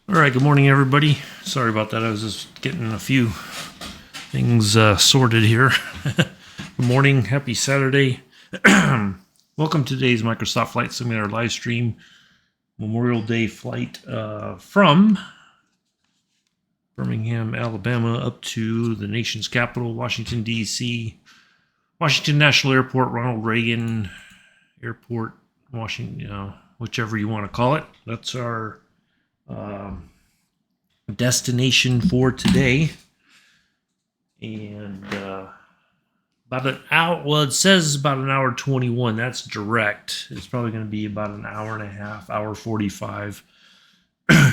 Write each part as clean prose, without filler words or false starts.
All right, good morning, everybody. Sorry about that. I was just getting a few things sorted here. Good morning. Happy Saturday. Welcome to today's Microsoft Flight Simulator live stream. Memorial Day flight from Birmingham, Alabama, up to the nation's capital, Washington, D.C., Washington National Airport, Ronald Reagan Airport, Washington, whichever you want to call it. That's our destination for today. And about an hour, well, it says about an hour 21. That's direct. It's probably going to be about an hour and a half, hour 45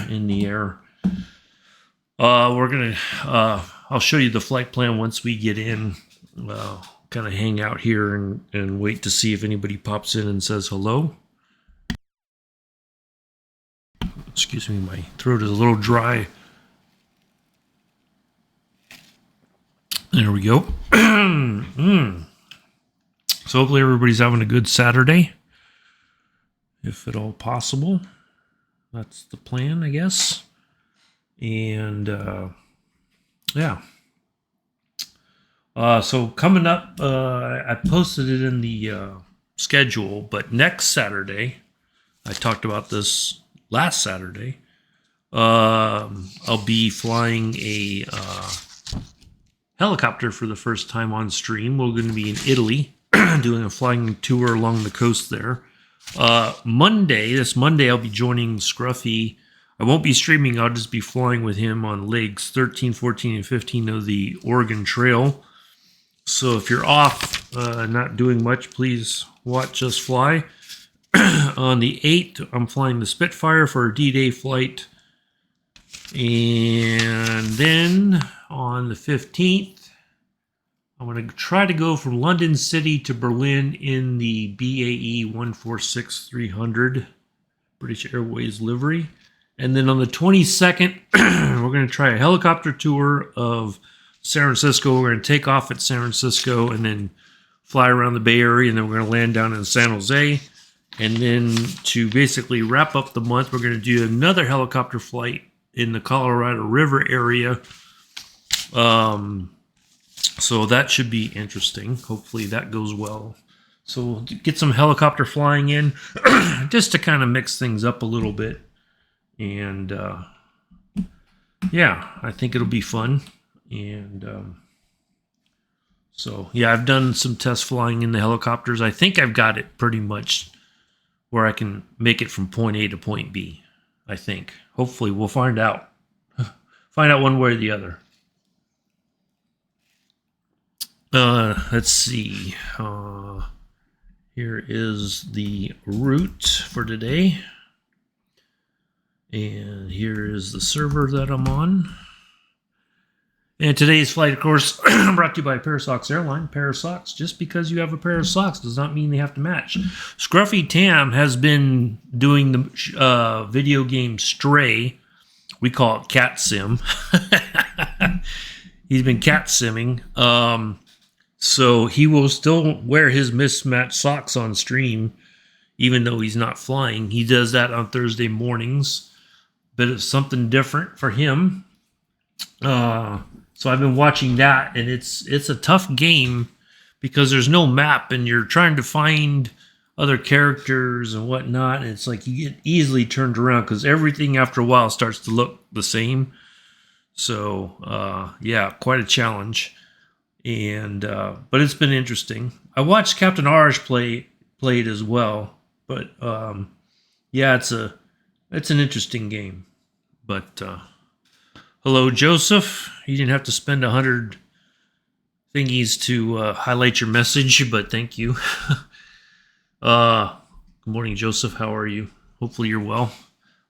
in the air. We're going to, I'll show you the flight plan once we get in. Kind of hang out here and wait to see if anybody pops in and says hello. Excuse me, my throat is a little dry. There we go. So hopefully everybody's having a good Saturday, if at all possible. That's the plan, I guess. And yeah. So coming up, I posted it in the schedule, but next Saturday, I talked about this last Saturday, I'll be flying a helicopter for the first time on stream. We're going to be in Italy doing a flying tour along the coast there. This Monday, I'll be joining Scruffy. I won't be streaming. I'll just be flying with him on legs 13, 14, and 15 of the Oregon Trail. So if you're off, not doing much, please watch us fly. On the 8th, I'm flying the Spitfire for a D-Day flight. And then on the 15th, I'm going to try to go from London City to Berlin in the BAE 146-300 British Airways livery. And then on the 22nd, we're going to try a helicopter tour of San Francisco. We're going to take off at San Francisco and then fly around the Bay Area, and then we're going to land down in San Jose. And then to basically wrap up the month, we're going to do another helicopter flight in the Colorado River area. So that should be interesting. Hopefully that goes well. So we'll get some helicopter flying in just to kind of mix things up a little bit. And yeah, I think it'll be fun. And so, yeah, I've done some test flying in the helicopters. I think I've got it pretty much where I can make it from point A to point B, I think. Hopefully we'll find out. Find out one way or the other. Let's see. Here is the route for today. And here is the server that I'm on. And today's flight, of course, brought to you by Parasocks Airline. Parasocks, just because you have a pair of socks does not mean they have to match. Scruffy Tam has been doing the video game Stray. We call it cat sim. He's been cat simming. So he will still wear his mismatched socks on stream, even though he's not flying. He does that on Thursday mornings. But it's something different for him. So I've been watching that, and it's a tough game because there's no map, and you're trying to find other characters and whatnot, and it's like you get easily turned around because everything after a while starts to look the same. So yeah, quite a challenge. And but it's been interesting. I watched Captain Arj play it as well, but yeah, it's an interesting game. But hello, Joseph. You didn't have to spend 100 thingies to highlight your message, but thank you. Good morning, Joseph. How are you? Hopefully you're well.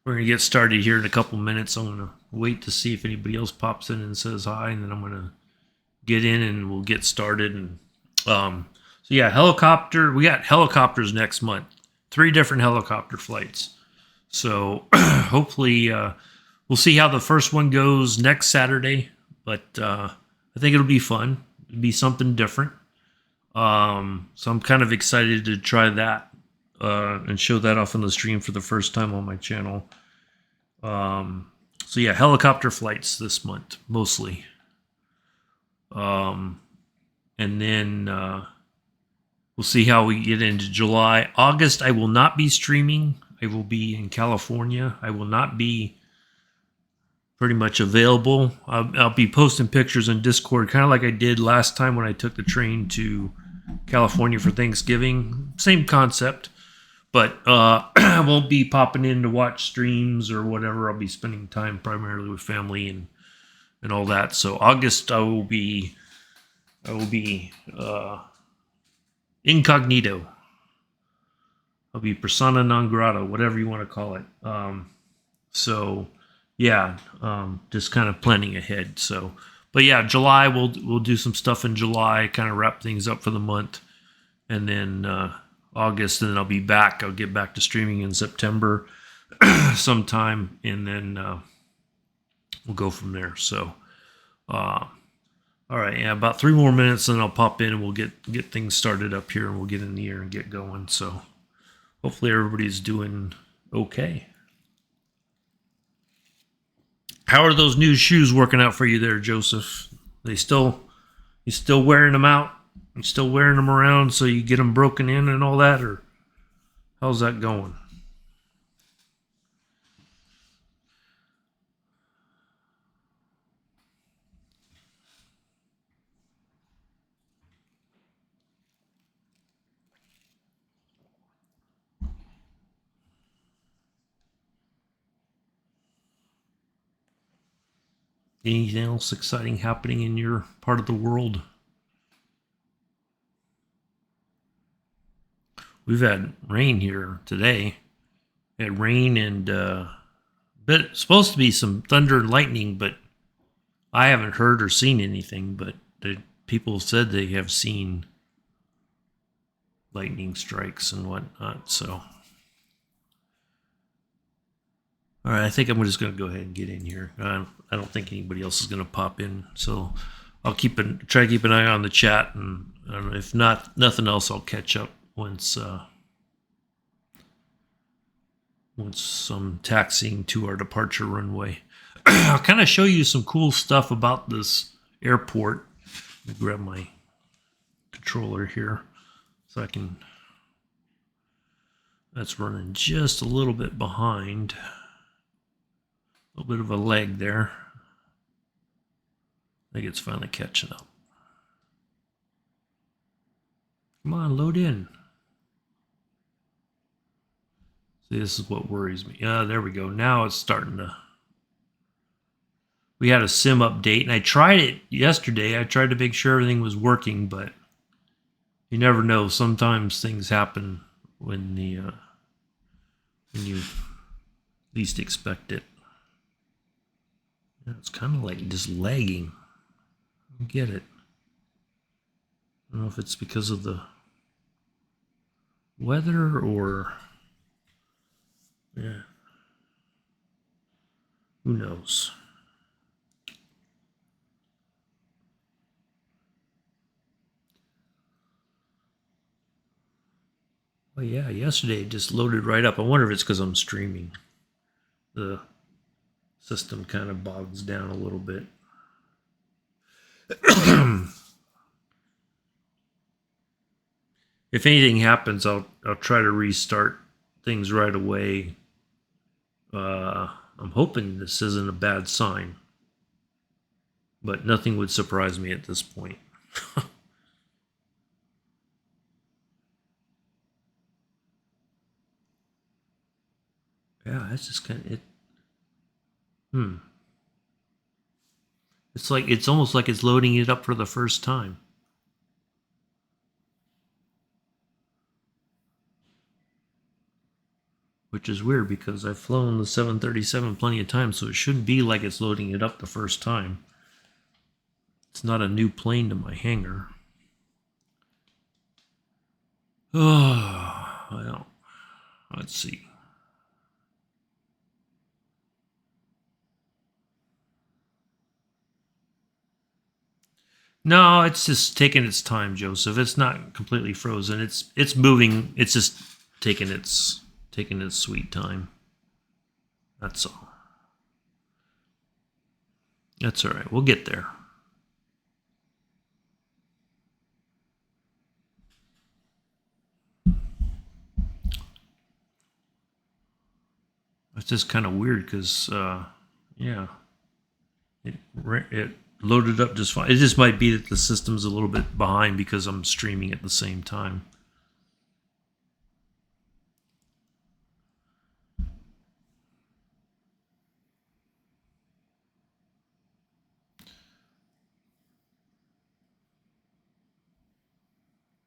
We're going to get started here in a couple minutes. I'm going to wait to see if anybody else pops in and says hi, and then I'm going to get in and we'll get started. And so yeah, helicopter. We got helicopters next month. 3 different helicopter flights. So hopefully we'll see how the first one goes next Saturday. But I think it'll be fun. It'll be something different. So I'm kind of excited to try that and show that off on the stream for the first time on my channel. So yeah, helicopter flights this month mostly. Um, and then we'll see how we get into July. August, I will not be streaming. I will be in California. I will not be pretty much available. I'll be posting pictures on Discord, kind of like I did last time when I took the train to California for Thanksgiving. Same concept, but I won't be popping in to watch streams or whatever. I'll be spending time primarily with family and all that. So August, I will be incognito. I'll be persona non grata, whatever you want to call it. So yeah, just kind of planning ahead. So, but yeah, July we'll do some stuff in July, kind of wrap things up for the month, and then August, and then I'll be back. I'll get back to streaming in September sometime, and then we'll go from there. So, all right, yeah, about 3 more minutes, and I'll pop in and we'll get things started up here, and we'll get in the air and get going. So, hopefully everybody's doing okay. How are those new shoes working out for you there, Joseph? You still wearing them out? You still wearing them around so you get them broken in and all that, or how's that going? Anything else exciting happening in your part of the world? We've had rain here today. We had rain and but supposed to be some thunder and lightning, but I haven't heard or seen anything. But the people said they have seen lightning strikes and whatnot. So, all right, I think I'm just going to go ahead and get in here. I don't think anybody else is going to pop in, so I'll try to keep an eye on the chat, and if not, nothing else, I'll catch up once I'm taxiing to our departure runway. I'll kind of show you some cool stuff about this airport. Let me grab my controller here so I can. That's running just a little bit behind. A little bit of a lag there. I think it's finally catching up. Come on, load in. See, this is what worries me. There we go. Now it's starting to. We had a sim update, and I tried it yesterday. I tried to make sure everything was working, but you never know. Sometimes things happen when you least expect it. It's kind of like just lagging. I don't get it. I don't know if it's because of the weather or yeah. Who knows? Oh yeah, yesterday it just loaded right up. I wonder if it's because I'm streaming. The system kind of bogs down a little bit. If anything happens, I'll try to restart things right away. I'm hoping this isn't a bad sign, but nothing would surprise me at this point. Yeah, that's just kind of it. It's almost like it's loading it up for the first time. Which is weird because I've flown the 737 plenty of times, so it shouldn't be like it's loading it up the first time. It's not a new plane to my hangar. Oh, well, let's see. No, it's just taking its time, Joseph. It's not completely frozen. It's moving. It's just taking its sweet time. That's all. That's all right. We'll get there. It's just kind of weird because, yeah, it loaded up just fine. It just might be that the system's a little bit behind because I'm streaming at the same time.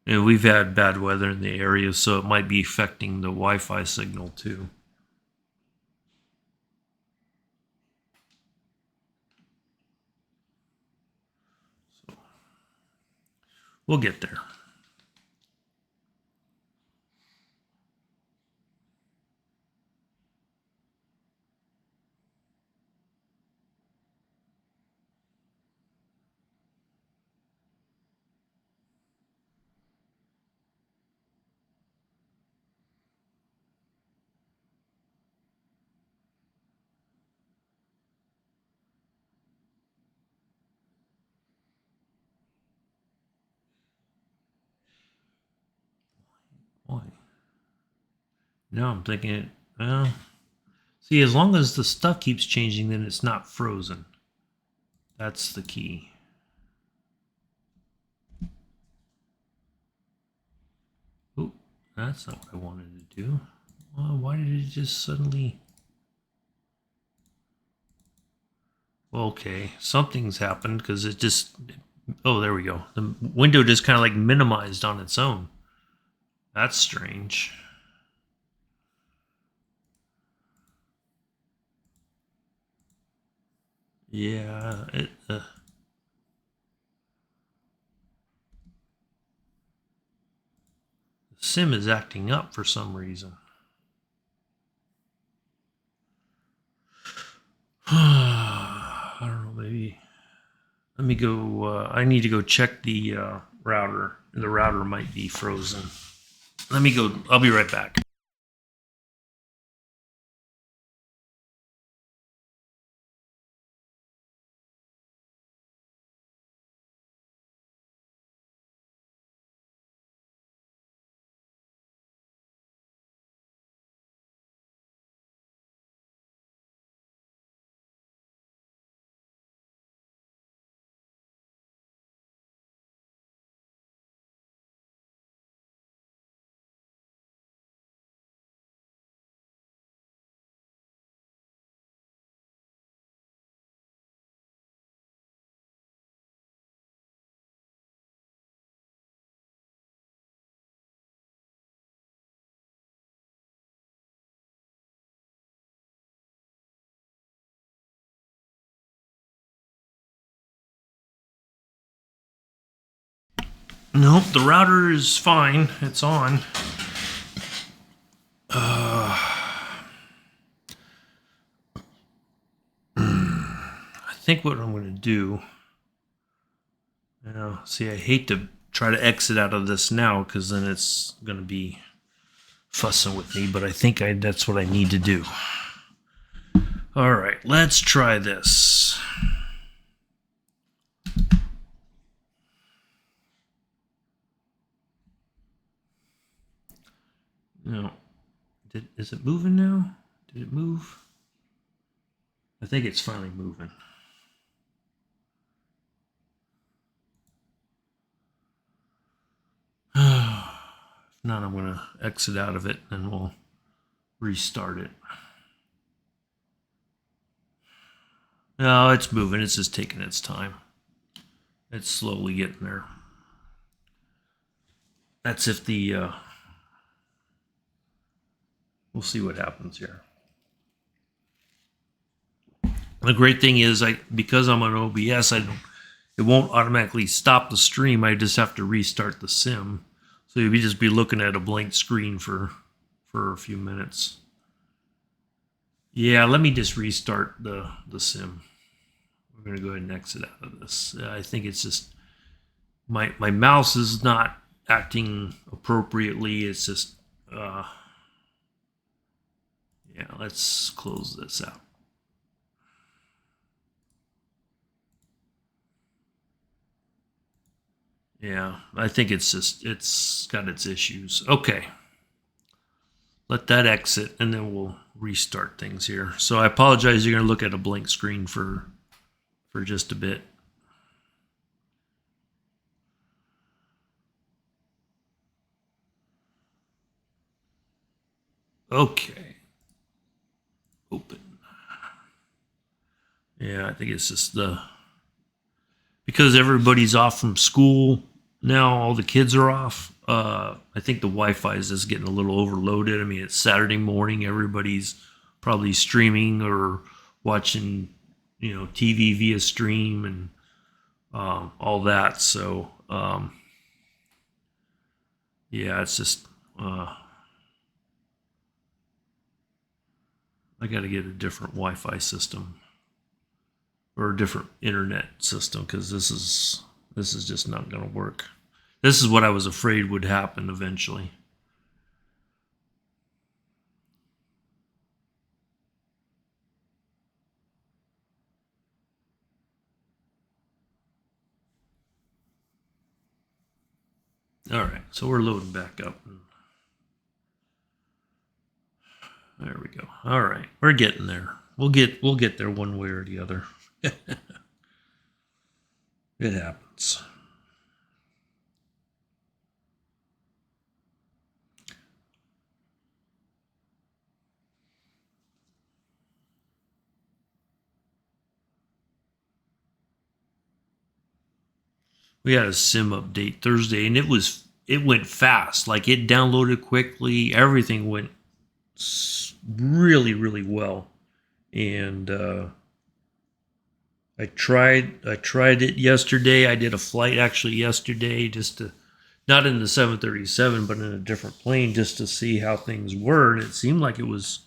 And we've had bad weather in the area, so it might be affecting the Wi-Fi signal too. So we'll get there. Boy. Now I'm thinking it. Well, see, as long as the stuff keeps changing, then it's not frozen. That's the key. Oh, that's not what I wanted to do. Well, why did it just suddenly? Okay, something's happened because it just. Oh, there we go. The window just kind of like minimized on its own. That's strange. Yeah, the sim is acting up for some reason. I don't know, maybe. Let me go. I need to go check the router. The router might be frozen. Let me go. I'll be right back. Nope, the router is fine. It's on. I think what I'm going to do. See, I hate to try to exit out of this now because then it's going to be fussing with me, but I think that's what I need to do. All right, let's try this. No, is it moving now? Did it move? I think it's finally moving. If not, I'm going to exit out of it and we'll restart it. No, it's moving. It's just taking its time. It's slowly getting there. That's if the. We'll see what happens here. The great thing is, because I'm on OBS, it won't automatically stop the stream. I just have to restart the sim, so you'll just be looking at a blank screen for a few minutes. Yeah, let me just restart the sim. We're gonna go ahead and exit out of this. I think it's just my mouse is not acting appropriately. It's just yeah. Let's close this out. Yeah, I think it's got its issues. Okay, let that exit, and then we'll restart things here. So I apologize. You're gonna look at a blank screen for just a bit. Okay, open. Yeah, I think it's just because everybody's off from school now. All the kids are off. I think the Wi-Fi is just getting a little overloaded. I mean, it's Saturday morning. Everybody's probably streaming or watching, TV via stream and all that. So, yeah, it's just I got to get a different Wi-Fi system or a different internet system because this is just not going to work. This is what I was afraid would happen eventually. All right, so we're loading back up. There we go. All right, we're getting there. We'll get there one way or the other. It happens. We had a sim update Thursday, and it went fast. Like it downloaded quickly. Everything went really well, and I tried it yesterday. I did a flight actually yesterday, just to not in the 737, but in a different plane, just to see how things were, and it seemed like it was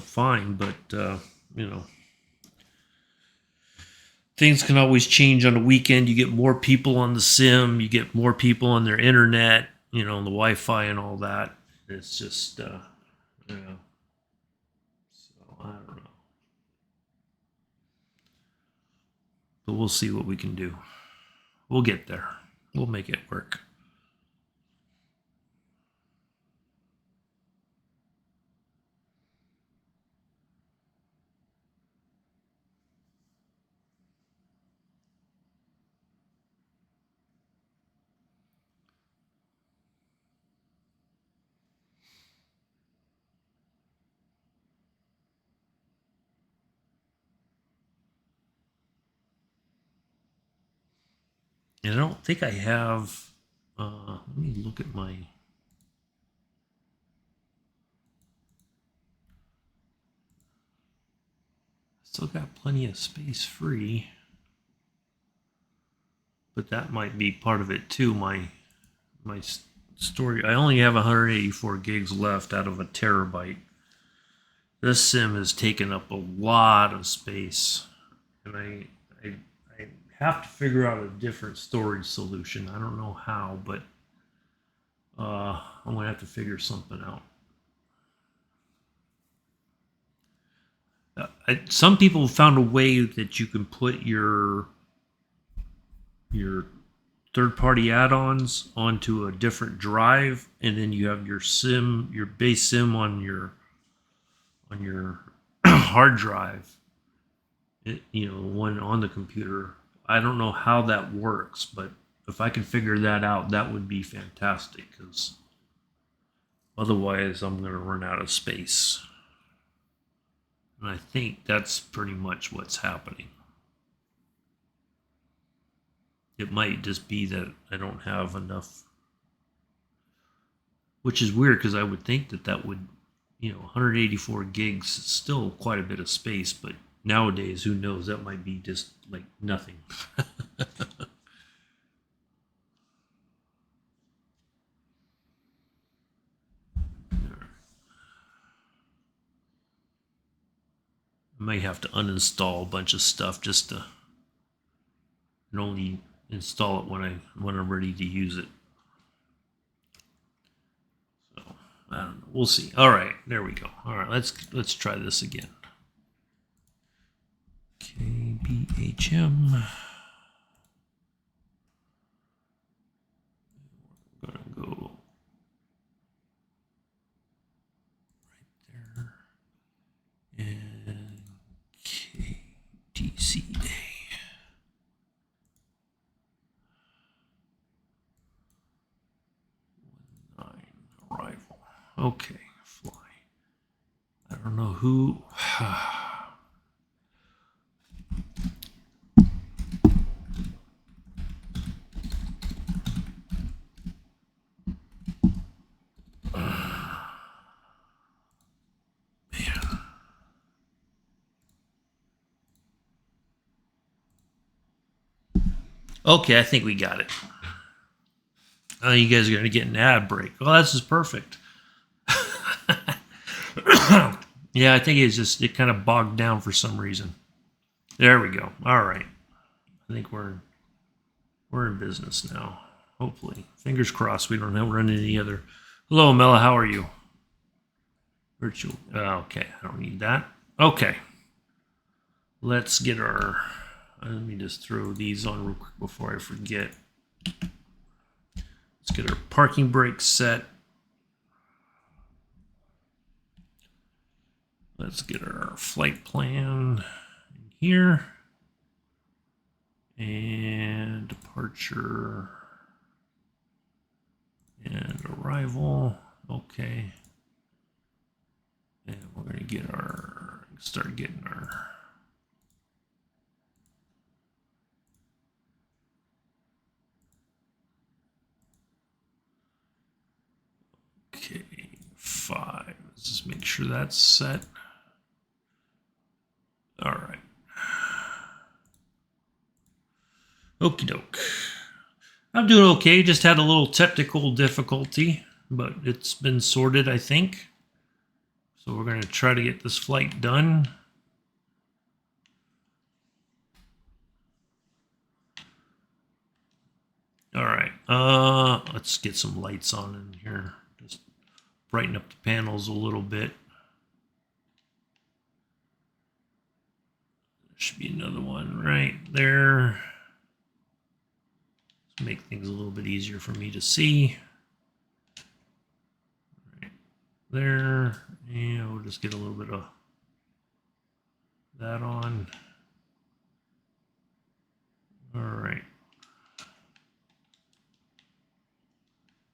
fine, but you know things can always change on the weekend. You get more people on the sim, you get more people on their internet, on the Wi-Fi and all that. It's just, you know, so I don't know, but we'll see what we can do. We'll get there. We'll make it work. And I don't think I have. Let me look at my. Still got plenty of space free, but that might be part of it too. My story. I only have 184 gigs left out of a terabyte. This sim has taken up a lot of space, and I have to figure out a different storage solution. I don't know how, but I'm gonna have to figure something out. Some people found a way that you can put your third party add-ons onto a different drive, and then you have your base sim on your hard drive. One on the computer. I don't know how that works, but if I can figure that out, that would be fantastic. Because otherwise, I'm going to run out of space. And I think that's pretty much what's happening. It might just be that I don't have enough, which is weird because I would think that would, 184 gigs is still quite a bit of space, but nowadays, who knows? That might be just like nothing. I might have to uninstall a bunch of stuff just to and only install it when I'm ready to use it. So I don't know. We'll see. All right, there we go. All right, let's try this again. KBHM. Okay, fly. I don't know who. Okay, I think we got it. Oh, you guys are going to get an ad break. Well, this is perfect. Yeah, I think it kind of bogged down for some reason. There we go. All right. I think we're in business now. Hopefully. Fingers crossed we don't run into any other. Hello, Mela. How are you? Virtual. Okay. I don't need that. Okay. Let's get our. Let me just throw these on real quick before I forget. Let's get our parking brake set. Let's get our flight plan in here. And departure and arrival. Okay. And we're going to start getting our. Okay, 5. Let's just make sure that's set. All right. Okie doke. I'm doing okay. Just had a little technical difficulty, but it's been sorted, I think. So we're going to try to get this flight done. All right. Let's get some lights on in here. Just brighten up the panels a little bit. There should be another one right there. Let's make things a little bit easier for me to see. Right there. And we'll just get a little bit of that on. All right.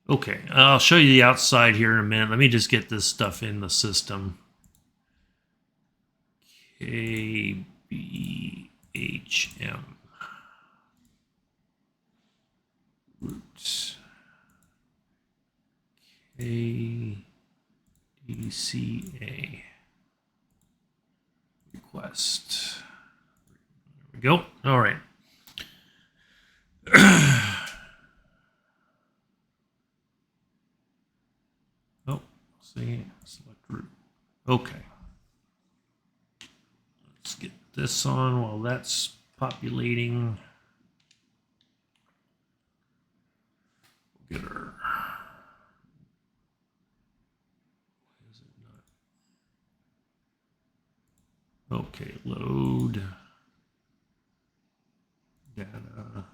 Okay, I'll show you the outside here in a minute. Let me just get this stuff in the system. KBHM. Roots. KDCA. Request. There we go. All right. Oh, see, select route. Okay. Let's get this on while that's populating. We'll get our. Is it not? Okay, load. Data.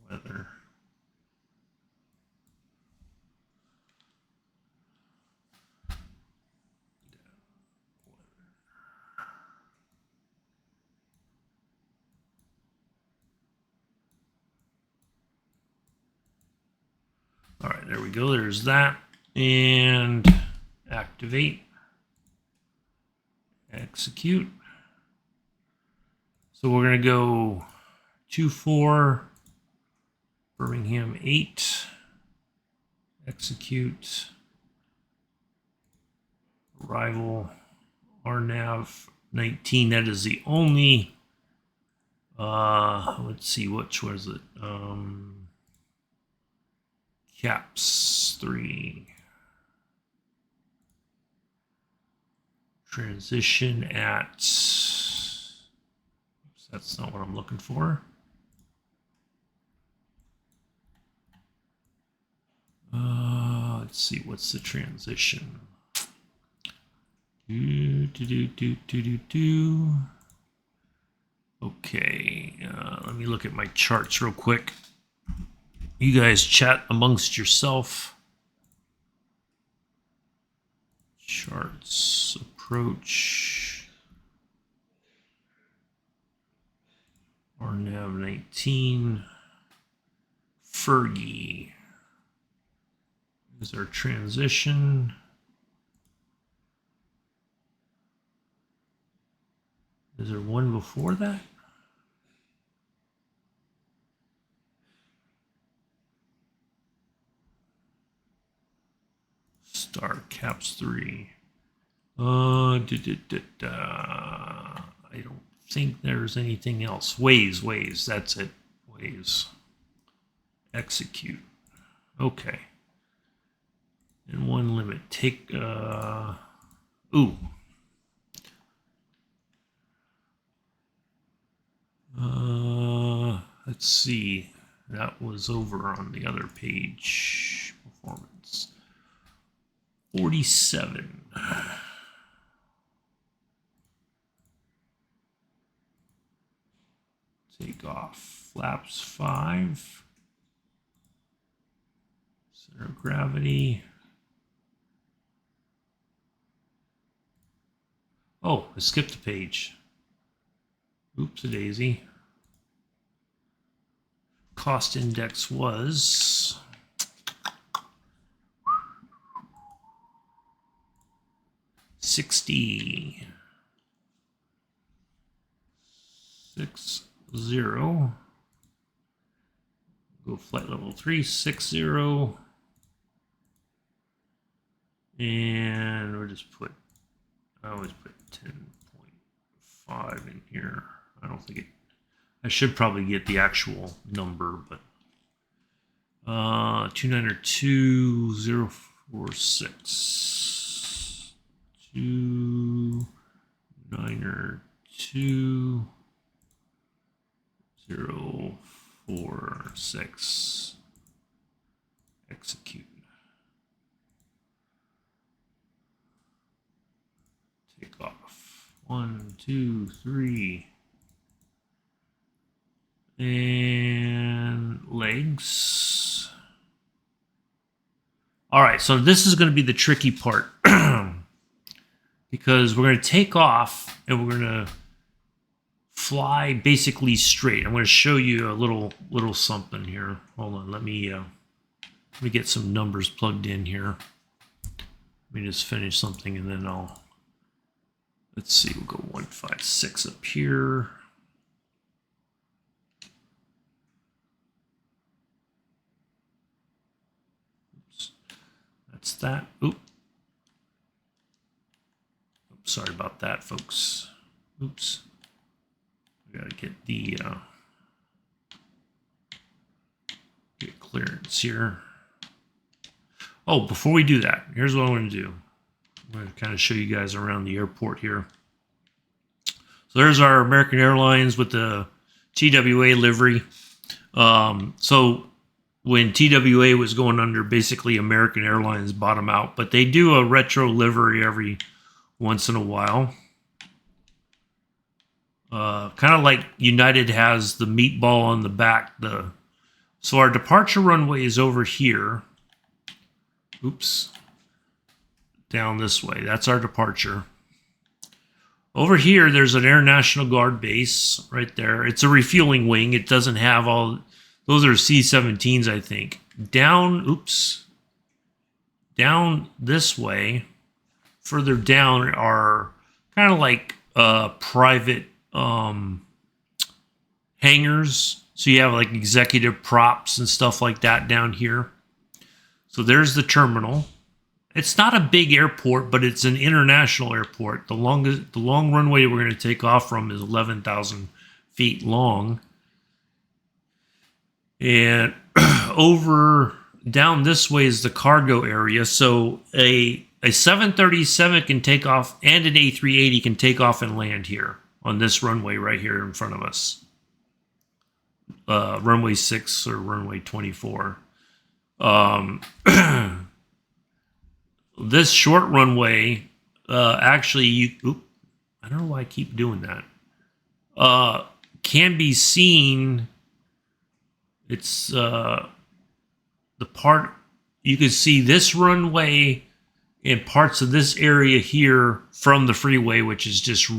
Weather. All right, there we go. There's that. And activate. Execute. So we're going to go 24, Birmingham 8. Execute. Arrival. RNAV 19. That is the only. Let's see, which was it? Caps 3. Transition at. Oops, that's not what I'm looking for. Let's see, what's the transition? Okay, let me look at my charts real quick. You guys chat amongst yourself. Charts, approach. RNAV 19. Fergie. Is our transition. Is there one before that? Star Caps 3. I don't think there's anything else. Ways. That's it. Ways. Execute. Okay. And one limit. Take, ooh. Let's see. That was over on the other page. Performance. 47. Take off. Flaps 5. Center of gravity. Oh, I skipped a page. Oops a daisy. Cost index was 60. 60. Go flight level 3, 60. And we'll just put, I always put 10.5 in here. I don't think it, I should probably get the actual number, but 292046. 292046. Execute. Take off. 1, 2, 3. And legs. All right, so this is going to be the tricky part because we're going to take off and we're going to fly basically straight. I'm going to show you a little something here. Hold on, let me get some numbers plugged in here. Let me just finish something and then let's see, we'll go 156 up here. That's that. Oops. Sorry about that, folks. Oops. We gotta get the get clearance here. Oh, before we do that, here's what I want to do. I'm going to kind of show you guys around the airport here. So there's our American Airlines with the TWA livery. So when TWA was going under, basically American Airlines bought them out, but they do a retro livery every once in a while. Kind of like United has the meatball on the back. So our departure runway is over here. Oops. Down this way. That's our departure. Over here, there's an Air National Guard base right there. It's a refueling wing. It doesn't have all... Those are C-17s, I think. Down this way, further down are kind of like private hangars. So you have like executive props and stuff like that down here. So there's the terminal. It's not a big airport, but it's an international airport. The long runway we're going to take off from is 11,000 feet long. And over down this way is the cargo area. So a 737 can take off and an A380 can take off and land here on this runway right here in front of us. Runway 6 or runway 24. This short runway, actually, I don't know why I keep doing that. Can be seen. It's the part you can see this runway and parts of this area here from the freeway, which is just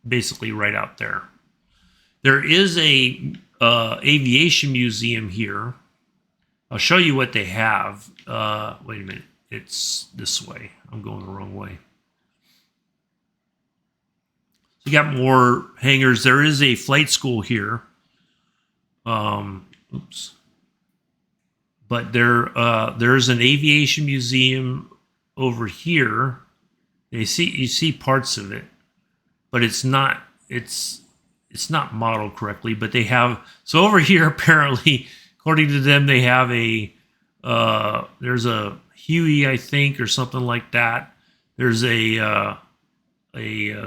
basically right out there. There is a aviation museum here. I'll show you what they have. Wait a minute. It's this way. I'm going the wrong way. So you got more hangars. There is a flight school here. Oops. But there's an aviation museum over here. You see parts of it, but it's not modeled correctly. But they have, so over here apparently, according to them, they have there's a Huey, I think, or something like that. There's a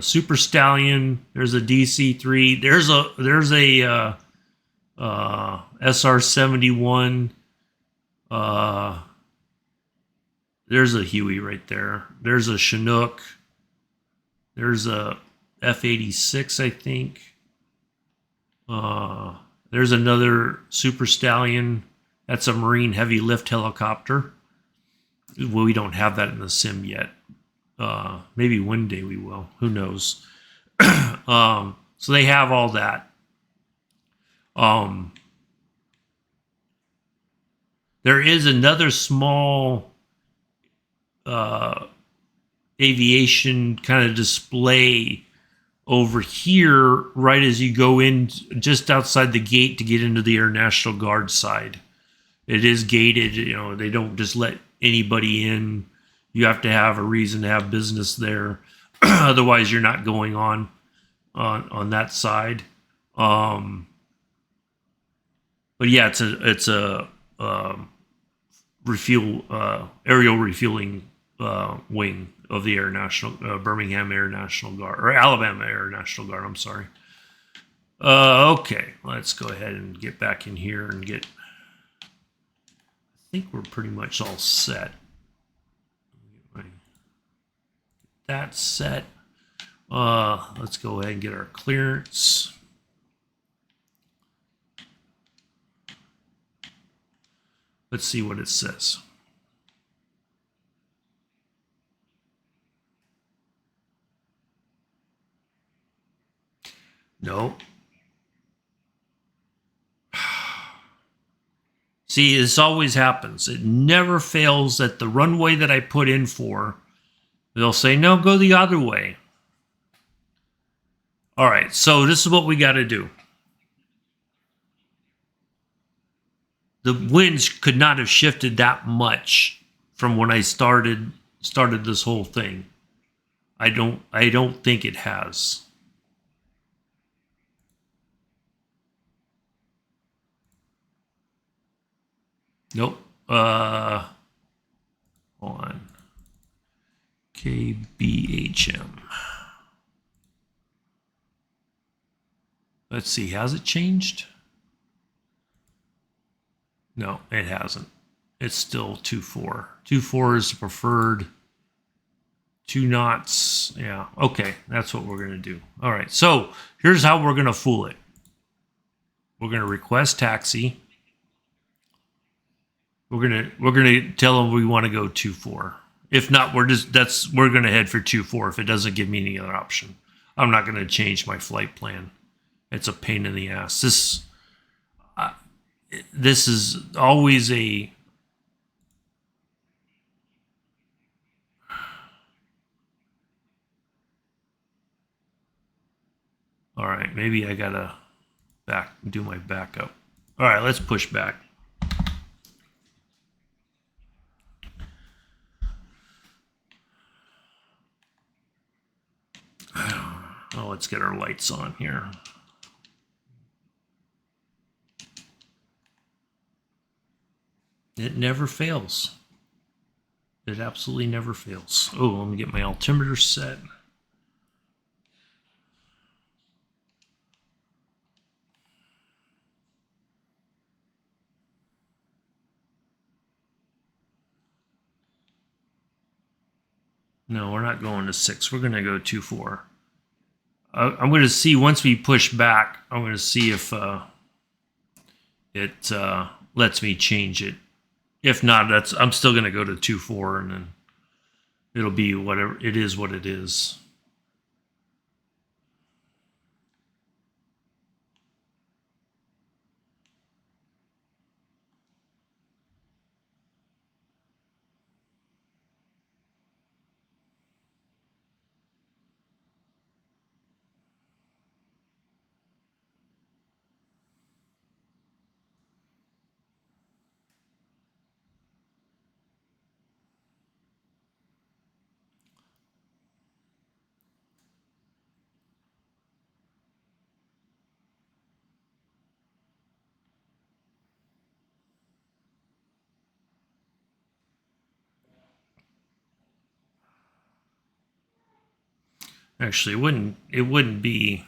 Super Stallion. There's a DC-3. There's a SR-71. There's a Huey right there. There's a Chinook. There's a F-86, I think. There's another Super Stallion. That's a Marine heavy lift helicopter. Well, we don't have that in the sim yet. Maybe one day we will. Who knows? So they have all that. There is another small aviation kind of display over here, right as you go in, just outside the gate to get into the Air National Guard side. It is gated. They don't just let anybody in. You have to have a reason to have business there. Otherwise, you're not going on that side. But yeah, it's a aerial refueling wing of the Birmingham Air National Guard, or Alabama Air National Guard. I'm sorry. Okay, let's go ahead and get back in here and get. I think we're pretty much all set. That's set. Let's go ahead and get our clearance. Let's see what it says. No. See, this always happens. It never fails at the runway that I put in for. They'll say, no, go the other way. All right, so this is what we got to do. The winds could not have shifted that much from when I started this whole thing. I don't think it has. Nope. Hold on. KBHM. Let's see, has it changed? No, it hasn't. It's still 2.4. 2.4 is preferred. 2 knots. Yeah, okay, that's what we're going to do. All right, so here's how we're going to fool it. We're going to request taxi. We're gonna tell them we want to go 2.4. If not, we're gonna head for 2.4 if it doesn't give me any other option. I'm not gonna change my flight plan. It's a pain in the ass. This is always a. All right, maybe I gotta do my backup. All right, let's push back. Oh, let's get our lights on here. It never fails. It absolutely never fails. Oh, let me get my altimeter set. No, we're not going to 6. We're going to go 2.4. I'm going to see, once we push back, I'm going to see if it lets me change it. If not, I'm still going to go to 2.4, and then it'll be whatever. It is what it is. Actually, it wouldn't be.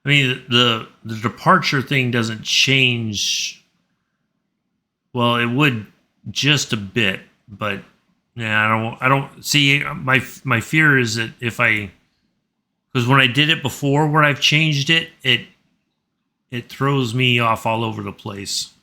I mean, the departure thing doesn't change. Well, it would just a bit, but yeah, I don't see my fear is that if I because when I did it before where I've changed it throws me off all over the place.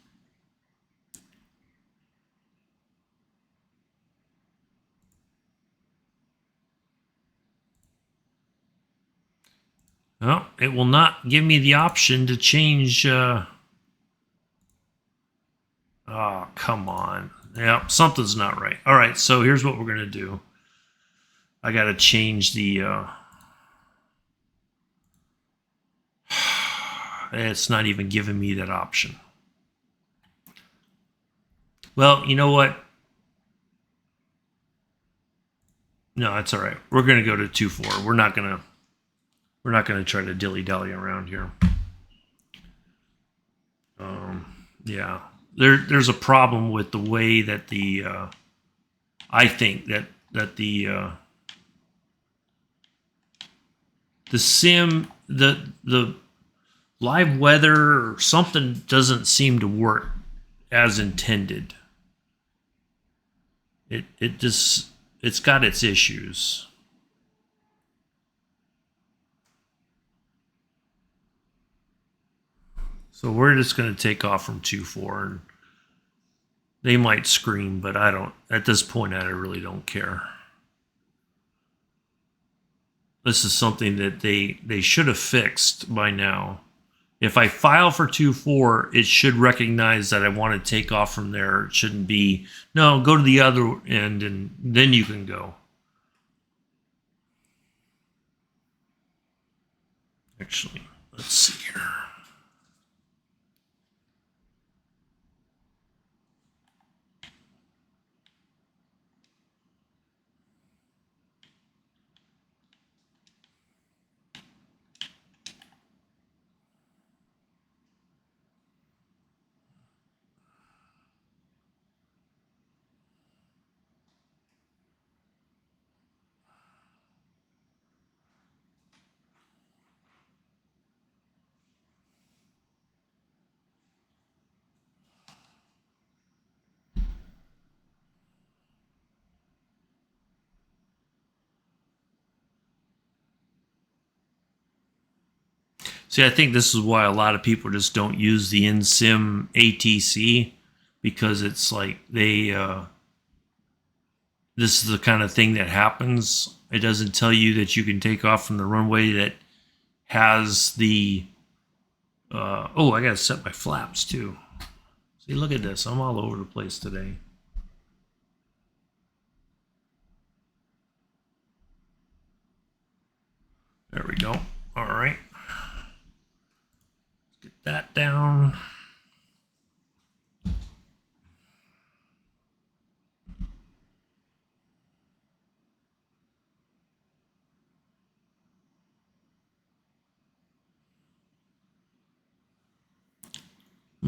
Well, it will not give me the option to change. Oh, come on. Yeah, something's not right. All right, so here's what we're going to do. I got to change the. It's not even giving me that option. Well, you know what? No, that's all right. We're going to go to 2-4. We're not gonna try to dilly dally around here. Yeah, there's a problem with the way that I think that the sim the live weather or something doesn't seem to work as intended. It's got its issues. So we're just going to take off from 2-4, and they might scream, but I don't. At this point, I really don't care. This is something that they should have fixed by now. If I file for 2-4, it should recognize that I want to take off from there. It shouldn't be, no, go to the other end and then you can go. Actually, let's see here. See, I think this is why a lot of people just don't use the in-sim ATC because it's like this is the kind of thing that happens. It doesn't tell you that you can take off from the runway that has the. Oh, I got to set my flaps too. See, look at this. I'm all over the place today. There we go. All right. Get that down.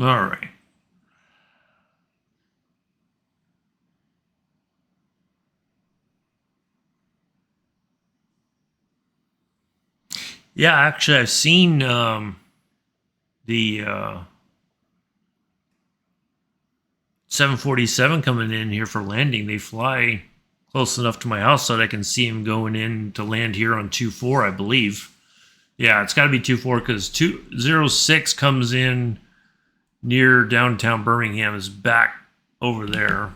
All right. Yeah, actually, I've seen the 747 coming in here for landing. They fly close enough to my house so that I can see them going in to land here on 2-4, I believe. Yeah, it's got to be 2-4 because 206 comes in near downtown Birmingham, is back over there.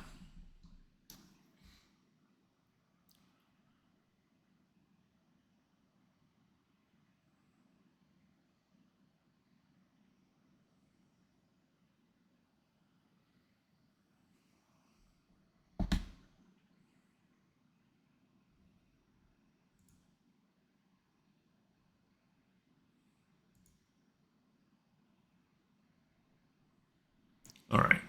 All right.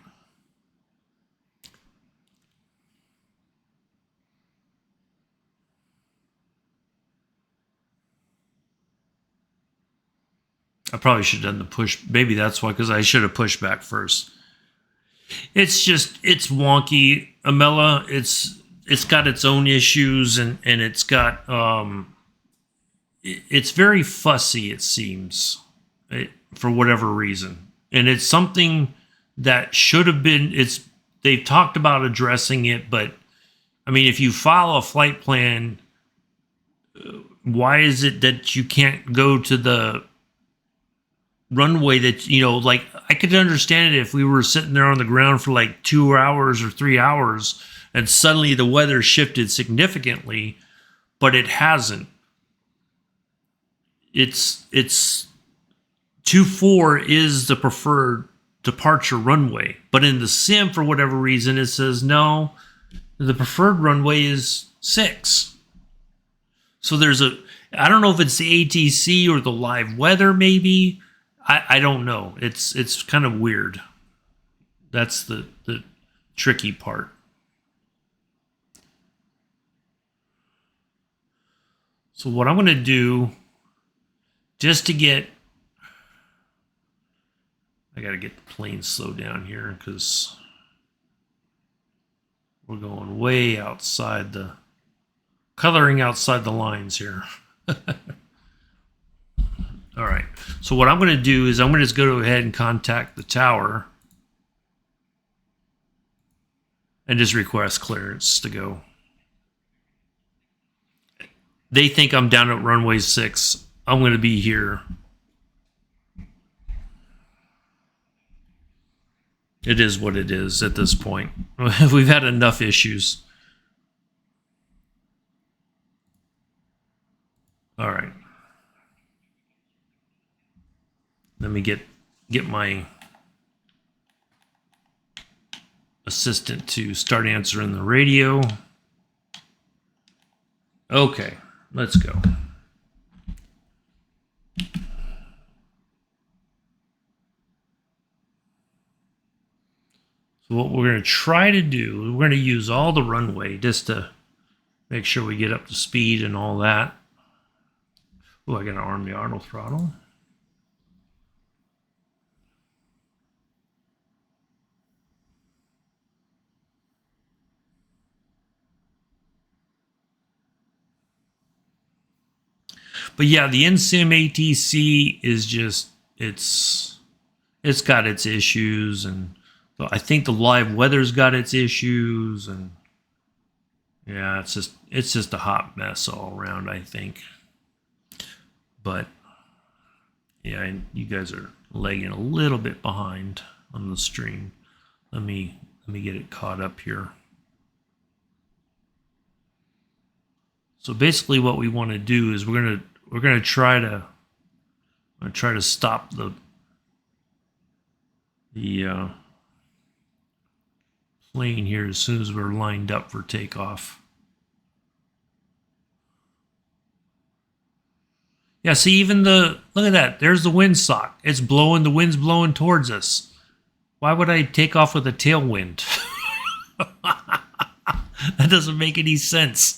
I probably should have done the push. Maybe that's why, because I should have pushed back first. it's wonky, Amela. It's got its own issues, and it's got it's very fussy. It seems, for whatever reason, and it's something that should have been. They've talked about addressing it, but I mean, if you follow a flight plan, why is it that you can't go to the runway that, like, I could understand it if we were sitting there on the ground for like 2 hours or 3 hours and suddenly the weather shifted significantly, but it hasn't. It's 24 is the preferred departure runway, but in the sim, for whatever reason, it says no, the preferred runway is 6. So I don't know if it's the ATC or the live weather, maybe. I don't know. It's kind of weird. That's the tricky part. So what I'm going to do, just to get, I got to get the plane slowed down here because we're going way outside coloring outside the lines here. All right. So what I'm going to do is I'm going to just go ahead and contact the tower and just request clearance to go. They think I'm down at runway 6. I'm going to be here. It is what it is at this point. We've had enough issues. All right. Let me get my assistant to start answering the radio. Okay, let's go. So what we're going to try to do, we're going to use all the runway just to make sure we get up to speed and all that. Oh, I got to arm the auto throttle. But yeah, the NSIM ATC is just, it's got its issues, and I think the live weather's got its issues, and yeah, it's just a hot mess all around, I think. But yeah, you guys are lagging a little bit behind on the stream. Let me get it caught up here. So basically what we want to do is we're going to try to stop the plane here as soon as we're lined up for takeoff. Yeah, see, even look at that. There's the windsock. It's blowing, the wind's blowing towards us. Why would I take off with a tailwind? That doesn't make any sense.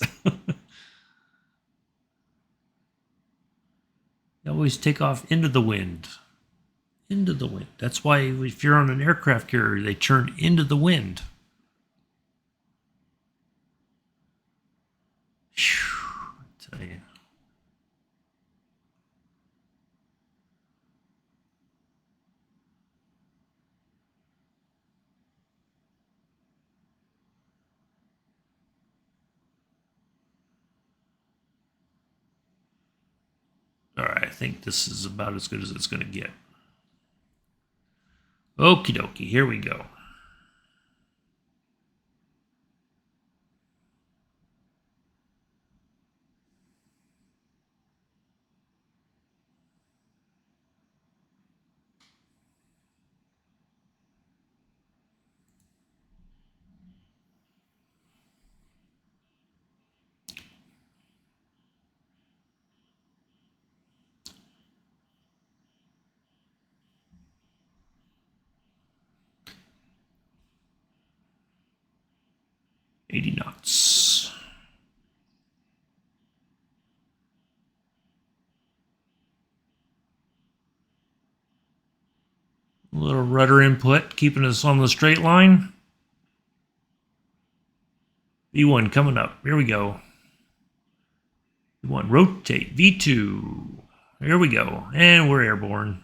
You always take off into the wind. Into the wind. That's why if you're on an aircraft carrier, they turn into the wind. Whew, I tell you. All right, I think this is about as good as it's going to get. Okie dokie, here we go. $80 knots. A little rudder input, keeping us on the straight line. V1 coming up. Here we go. V1 rotate. V2. Here we go. And we're airborne.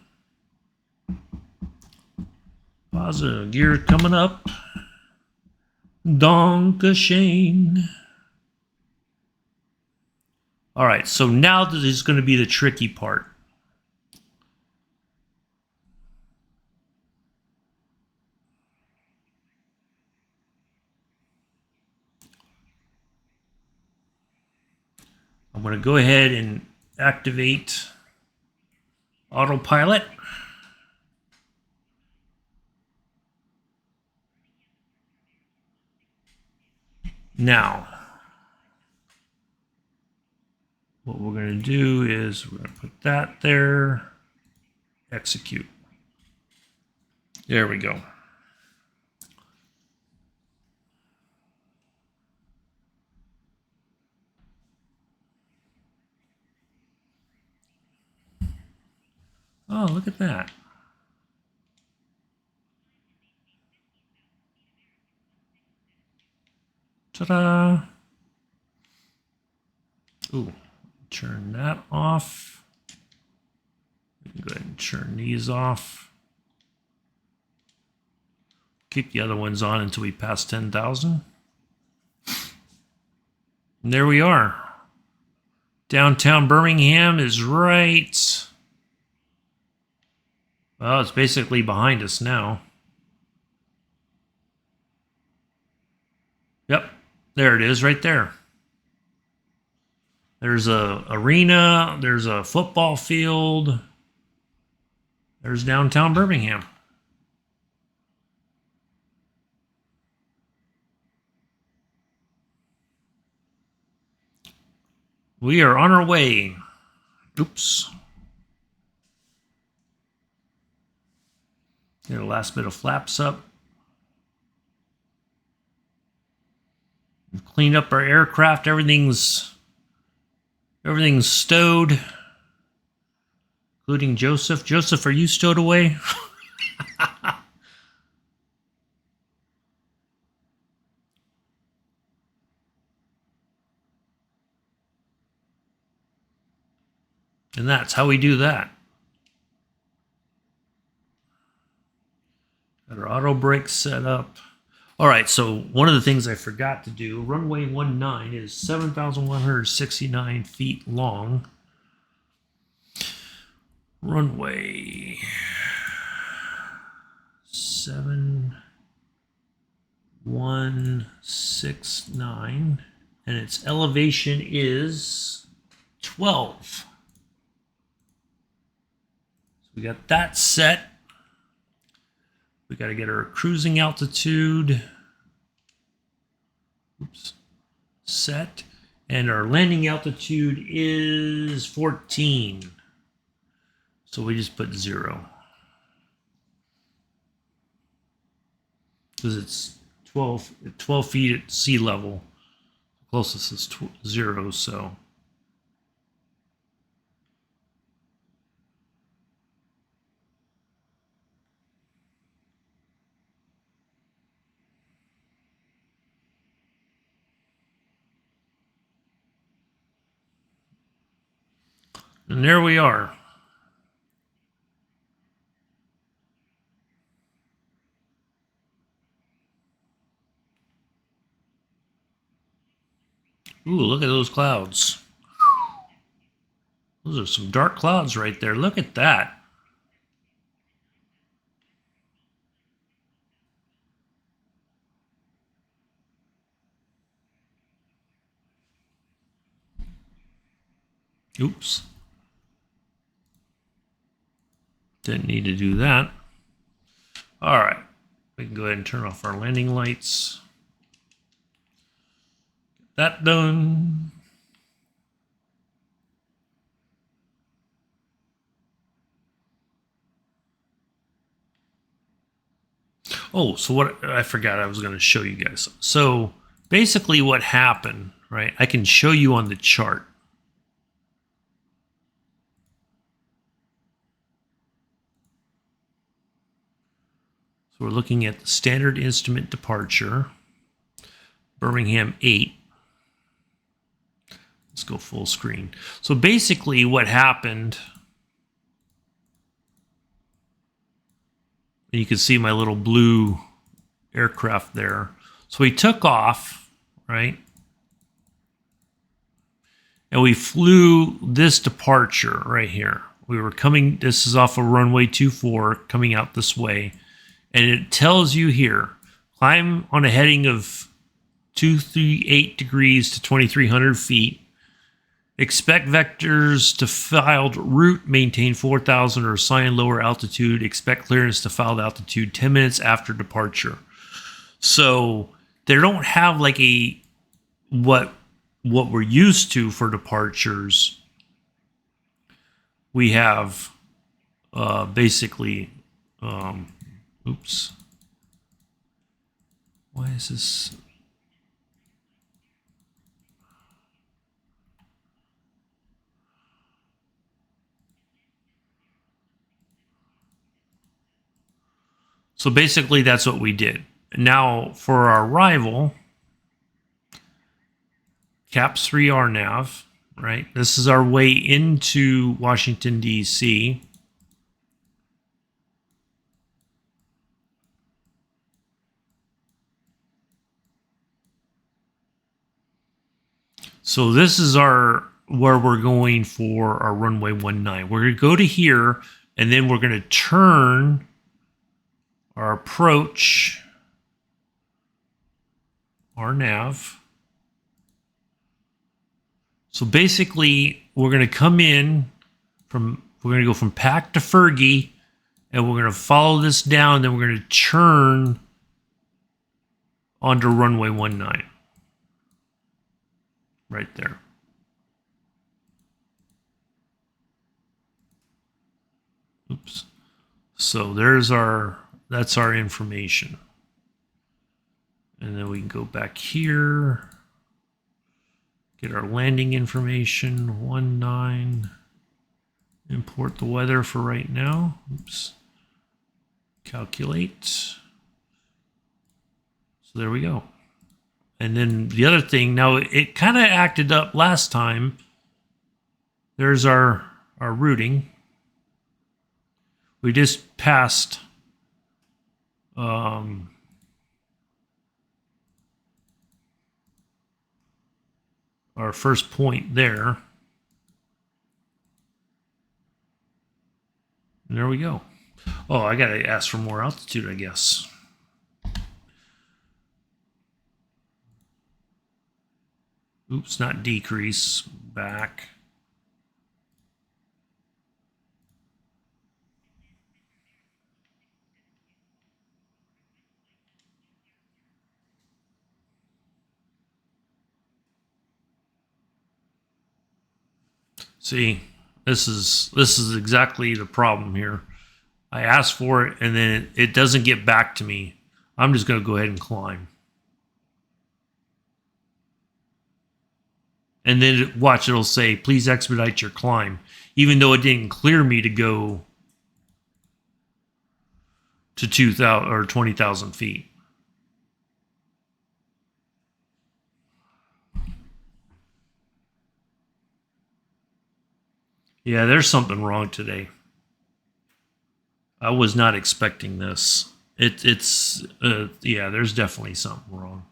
Positive gear coming up. Dankeschön. All right, so now this is going to be the tricky part. I'm going to go ahead and activate autopilot. Now, what we're going to do is we're going to put that there, execute. There we go. Oh, look at that. Ta-da! Ooh, turn that off. We can go ahead and turn these off. Keep the other ones on until we pass 10,000. And there we are. Downtown Birmingham is right. Well, it's basically behind us now. Yep, there it is right there. There's a arena, there's a football field. There's downtown Birmingham. We are on our way. Oops. Get a last bit of flaps up. We've cleaned up our aircraft. Everything's stowed, including Joseph. Joseph, are you stowed away? And that's how we do that. Got our auto brakes set up. All right, so one of the things I forgot to do, runway 19 is 7,169 feet long. Runway 7169, and its elevation is 12. So we got that set. We got to get our cruising altitude. Oops. Set. And our landing altitude is 14. So we just put 0. Because it's 12 feet at sea level. Closest is 0, so. And there we are. Ooh, look at those clouds. Those are some dark clouds right there. Look at that. Oops. Didn't need to do that. All right. We can go ahead and turn off our landing lights. Get that done. Oh, so what I forgot I was going to show you guys. So basically what happened, right? I can show you on the chart. So we're looking at the standard instrument departure, Birmingham 8. Let's go full screen. So basically what happened, and you can see my little blue aircraft there. So we took off, right? And we flew this departure right here. We were coming, this is off of runway 24, coming out this way. And it tells you here, climb on a heading of 238 degrees to 2,300 feet. Expect vectors to filed route, maintain 4,000 or assign lower altitude. Expect clearance to filed altitude 10 minutes after departure. So they don't have like a what we're used to for departures. We have basically, oops. Why is this? So basically that's what we did. Now for our arrival, CAPS 3 RNAV, right? This is our way into Washington, D.C. So this is where we're going for our runway 19. We're going to go to here, and then we're going to turn our approach, our nav. So basically, we're going to come in we're going to go from Pack to Fergie, and we're going to follow this down, then we're going to turn onto runway 19. Right there. Oops. So that's our information. And then we can go back here, get our landing information, 19, import the weather for right now. Oops. Calculate. So there we go. And then the other thing, now it kind of acted up last time. There's our routing. We just passed our first point there. And there we go. Oh, I got to ask for more altitude, I guess. Oops, not decrease, back. See, this is exactly the problem here. I asked for it and then it doesn't get back to me. I'm just going to go ahead and climb. And then watch, it'll say, please expedite your climb, even though it didn't clear me to go to 2,000 or 20,000 feet. Yeah, there's something wrong today. I was not expecting this. Yeah, there's definitely something wrong.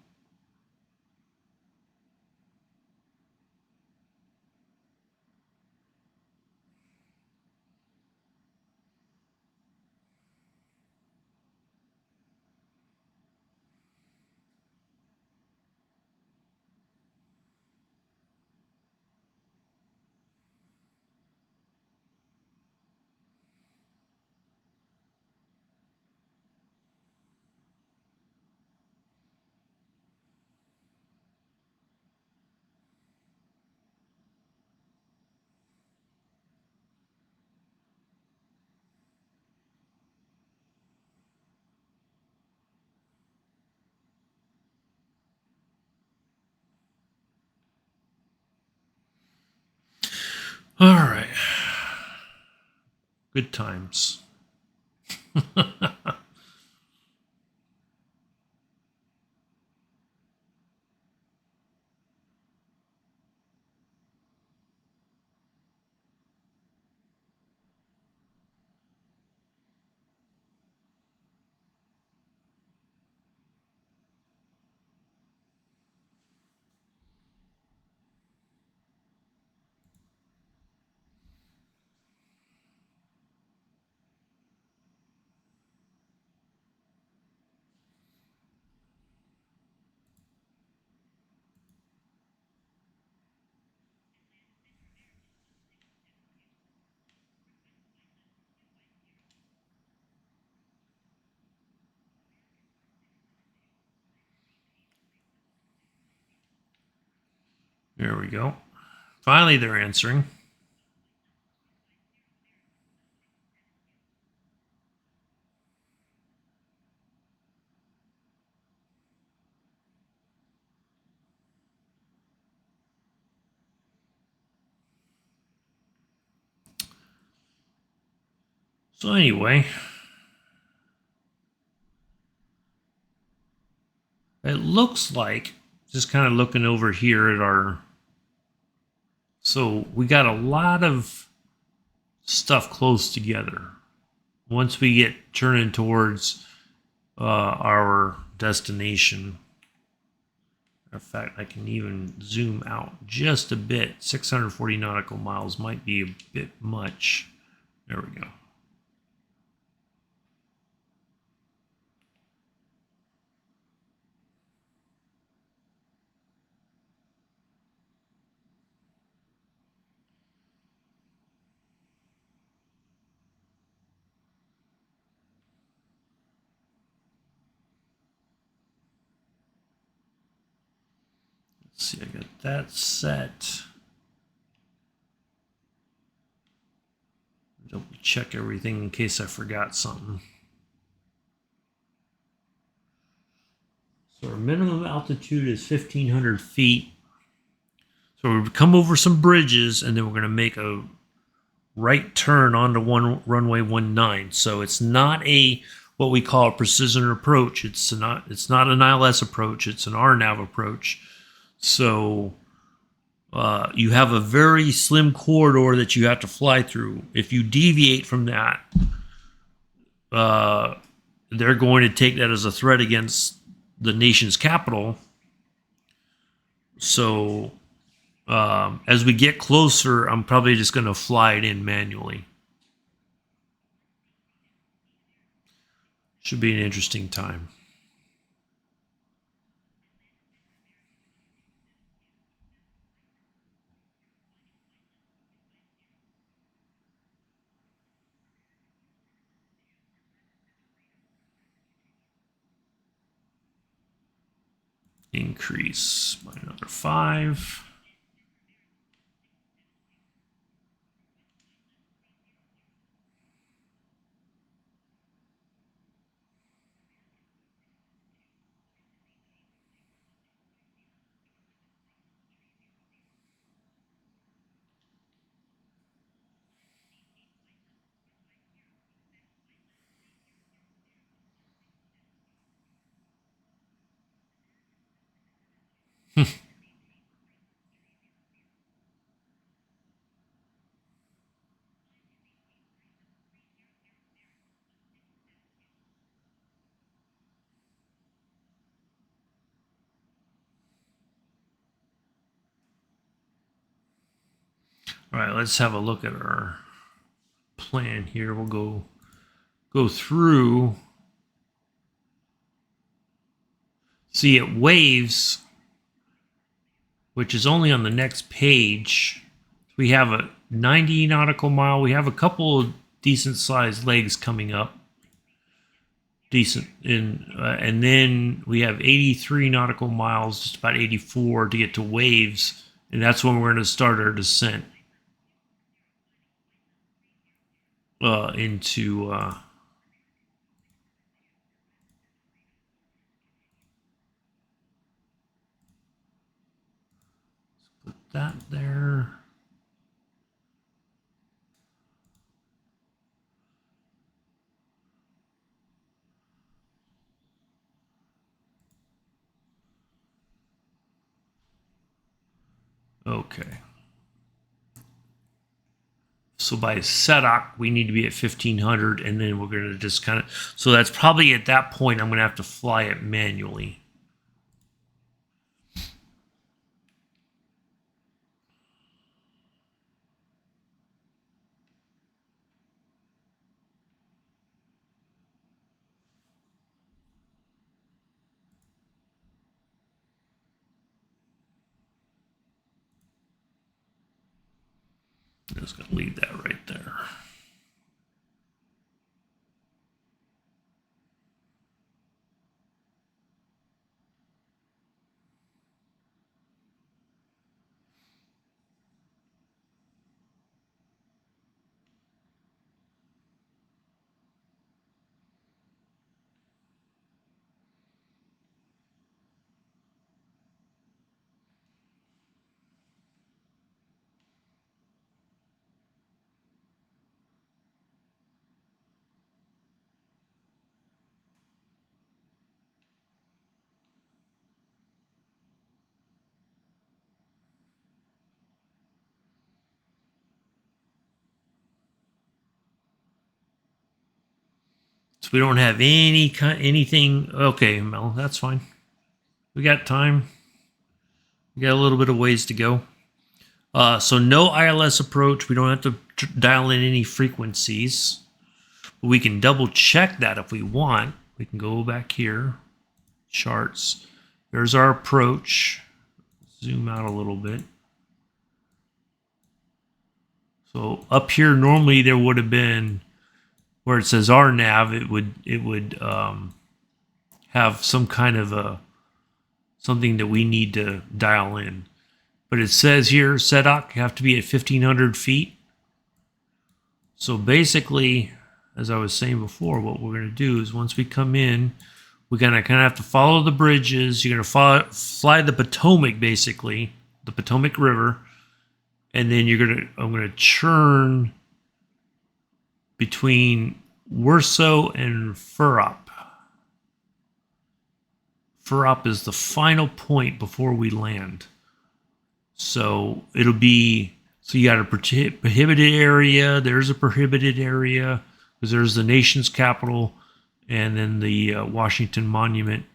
All right. Good times. There we go. Finally, they're answering. So anyway, it looks like, just kind of looking over here at our, so we got a lot of stuff close together. Once we get turning towards our destination. In fact, I can even zoom out just a bit. 640 nautical miles might be a bit much. There we go. Let's see, I got that set. Double check everything in case I forgot something. So our minimum altitude is 1,500 feet. So we come over some bridges, and then we're going to make a right turn onto runway 19. So it's not a what we call a precision approach. It's not an ILS approach. It's an RNAV approach. So you have a very slim corridor that you have to fly through. If you deviate from that, they're going to take that as a threat against the nation's capital. So as we get closer, I'm probably just going to fly it in manually. Should be an interesting time. Increase by another 5. All right, let's have a look at our plan here. We'll go through. See, it waves, which is only on the next page. We have a 90 nautical mile. We have a couple of decent sized legs coming up. Decent and then we have 83 nautical miles, just about 84 to get to waves, and that's when we're going to start our descent into put that there. Okay. So by SEDOC, we need to be at 1,500, and then we're going to just kind of... So that's probably at that point, I'm going to have to fly it manually. I'm just going to leave that right there. we don't have anything. Okay, Mel, that's fine. We got time. We got a little bit of ways to go. So no ILS approach. We don't have to dial in any frequencies. But we can double check that if we want. We can go back here. Charts. There's our approach. Zoom out a little bit. So up here, normally there would have been where it says RNAV. It would have some kind of something that we need to dial in. But it says here, SEDOC, you have to be at 1,500 feet. So basically, as I was saying before, what we're going to do is once we come in, we're going to kind of have to follow the bridges. You're going to fly the Potomac, basically, the Potomac River. And then I'm going to churn between Warsaw and Furop. Furop is the final point before we land. So it'll be, so you got a prohibited area. There's a prohibited area because there's the nation's capital and then the Washington Monument.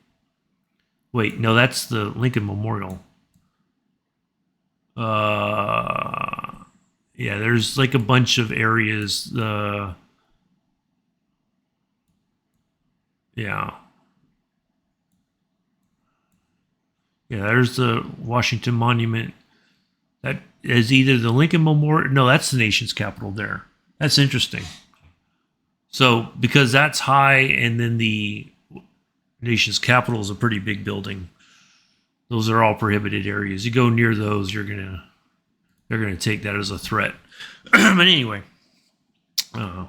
Wait, no, that's the Lincoln Memorial. Yeah, there's like a bunch of areas. Yeah, there's the Washington Monument. That is either the Lincoln Memorial. No, that's the nation's capital there. That's interesting. So because that's high, and then the nation's capital is a pretty big building. Those are all prohibited areas. You go near those, they're gonna take that as a threat. But anyway, I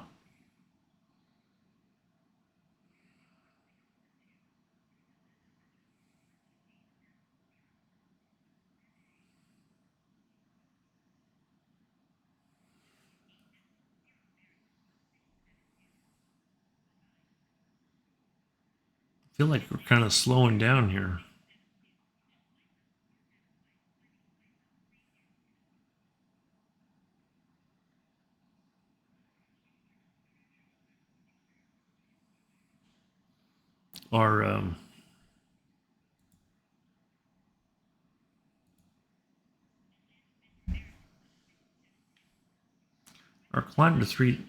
feel like we're kind of slowing down here. Our climb to 3.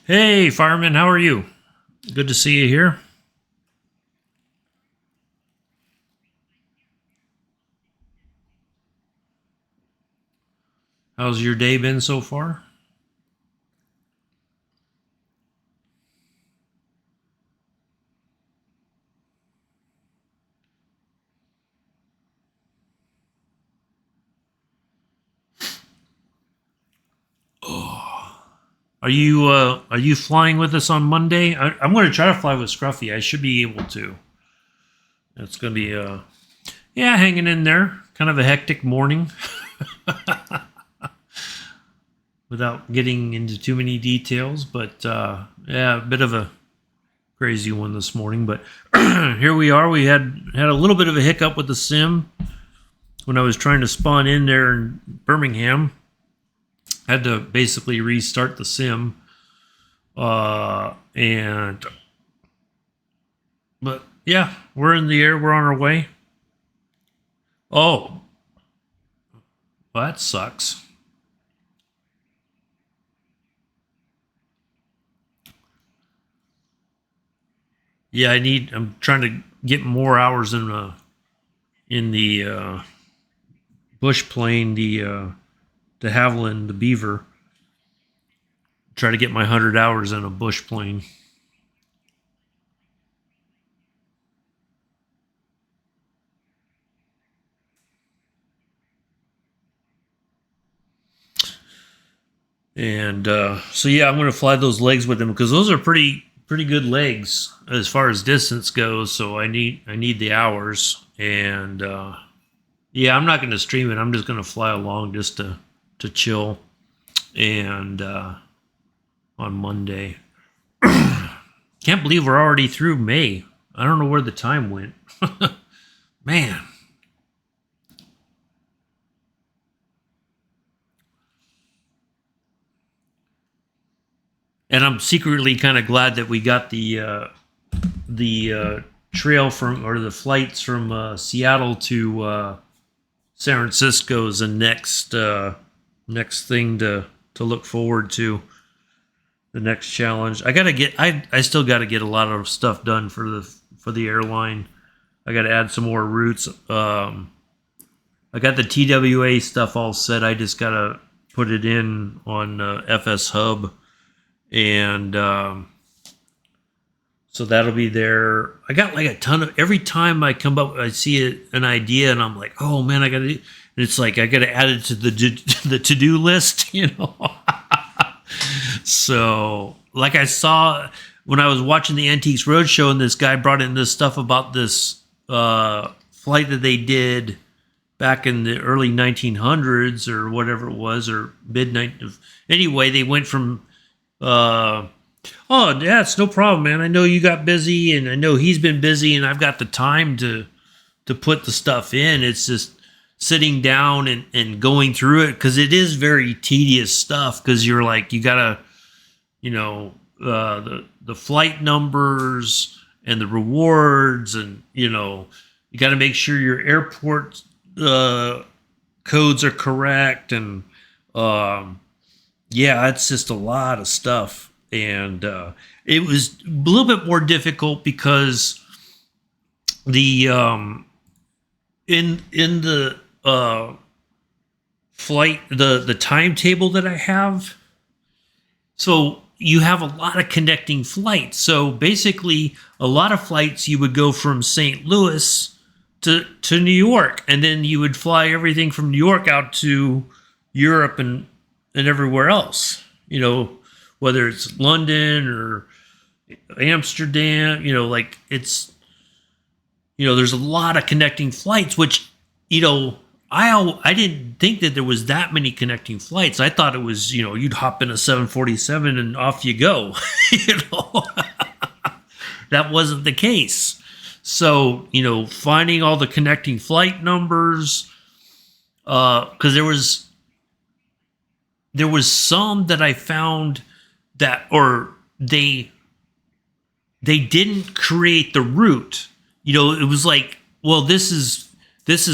Hey, fireman, how are you? Good to see you here. How's your day been so far? Are you flying with us on Monday? I'm going to try to fly with Scruffy. I should be able to. It's going to be yeah, hanging in there. Kind of a hectic morning. Without getting into too many details, but yeah, a bit of a crazy one this morning. But here we are. We had a little bit of a hiccup with the sim when I was trying to spawn in there in Birmingham. Had to basically restart the sim, but yeah, we're in the air. We're on our way. Oh, well, that sucks. Yeah, I'm trying to get more hours in the bush plane, the de Havilland, the Beaver. Try to get my 100 hours in a bush plane. And so yeah, I'm going to fly those legs with them because those are pretty good legs as far as distance goes. So I need the hours, and Yeah, I'm not going to stream it. I'm just going to fly along just to chill and on Monday. Can't believe we're already through May. I don't know where the time went. Man. And I'm secretly kind of glad that we got the trail from or the flights from Seattle to San Francisco is the next thing to look forward to. The next challenge. I still got to get a lot of stuff done for the airline. I got to add some more routes. I got the TWA stuff all set. I just got to put it in on FS Hub, and so that'll be there. I got like a ton of every time I come up, I see an idea, and I'm like, oh man, I got to. It's like I got to add it to the to do list, you know. So, like I saw when I was watching the Antiques Roadshow, and this guy brought in this stuff about this flight that they did back in the early 1900s or whatever it was, or midnight. Anyway, they went from, oh, yeah, it's no problem, man. I know you got busy, and I know he's been busy, and I've got the time to put the stuff in. It's just sitting down and going through it because it is very tedious stuff because you're like, you got to, you know, the flight numbers and the rewards, and you know, you got to make sure your airport codes are correct, and yeah, it's just a lot of stuff, and it was a little bit more difficult because the in the flight the timetable that I have. So you have a lot of connecting flights. So basically, a lot of flights you would go from St. Louis to New York, and then you would fly everything from New York out to Europe and everywhere else. You know, whether it's London or Amsterdam. You know, like it's, you know, there's a lot of connecting flights, which, you know, I didn't think that there was that many connecting flights. I thought it was, you know, you'd hop in a 747 and off you go. You know, that wasn't the case. So, you know, finding all the connecting flight numbers, because there was some that I found that, or they didn't create the route. You know, it was like, well, this is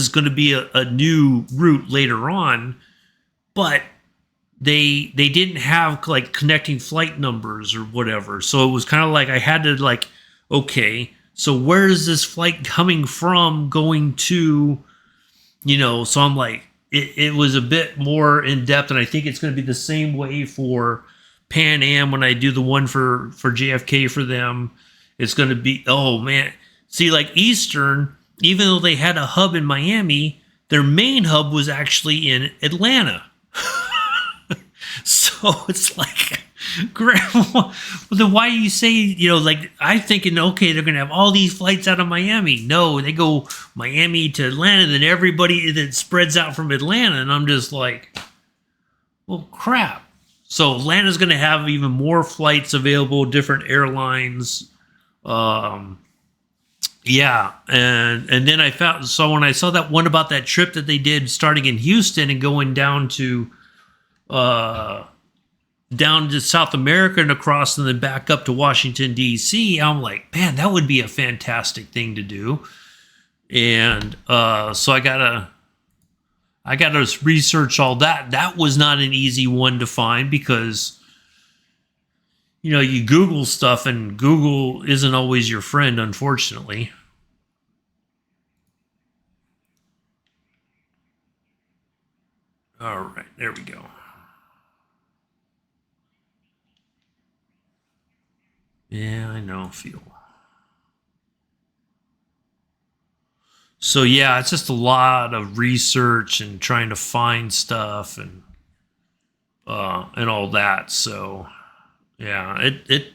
going to be a new route later on, but they didn't have like connecting flight numbers or whatever. So it was kind of like I had to like, okay, so where is this flight coming from going to, you know? So I'm like, it was a bit more in depth, and I think it's going to be the same way for Pan Am when I do the one for JFK for them. It's going to be, oh man, see, like Eastern, even though they had a hub in Miami, their main hub was actually in Atlanta. So it's like, Grandma, then why do you say, you know, like, I'm thinking, okay, they're going to have all these flights out of Miami. No, they go Miami to Atlanta, then everybody that spreads out from Atlanta. And I'm just like, well, crap. So Atlanta's going to have even more flights available, different airlines. Yeah, and then I found, so when I saw that one about that trip that they did starting in Houston and going down to South America and across and then back up to Washington D.C., I'm like, man, that would be a fantastic thing to do. And so I gotta research all that. That was not an easy one to find because, you know, you Google stuff and Google isn't always your friend, unfortunately. All right, there we go. Yeah, I know, feel. So yeah, it's just a lot of research and trying to find stuff and all that. So yeah, it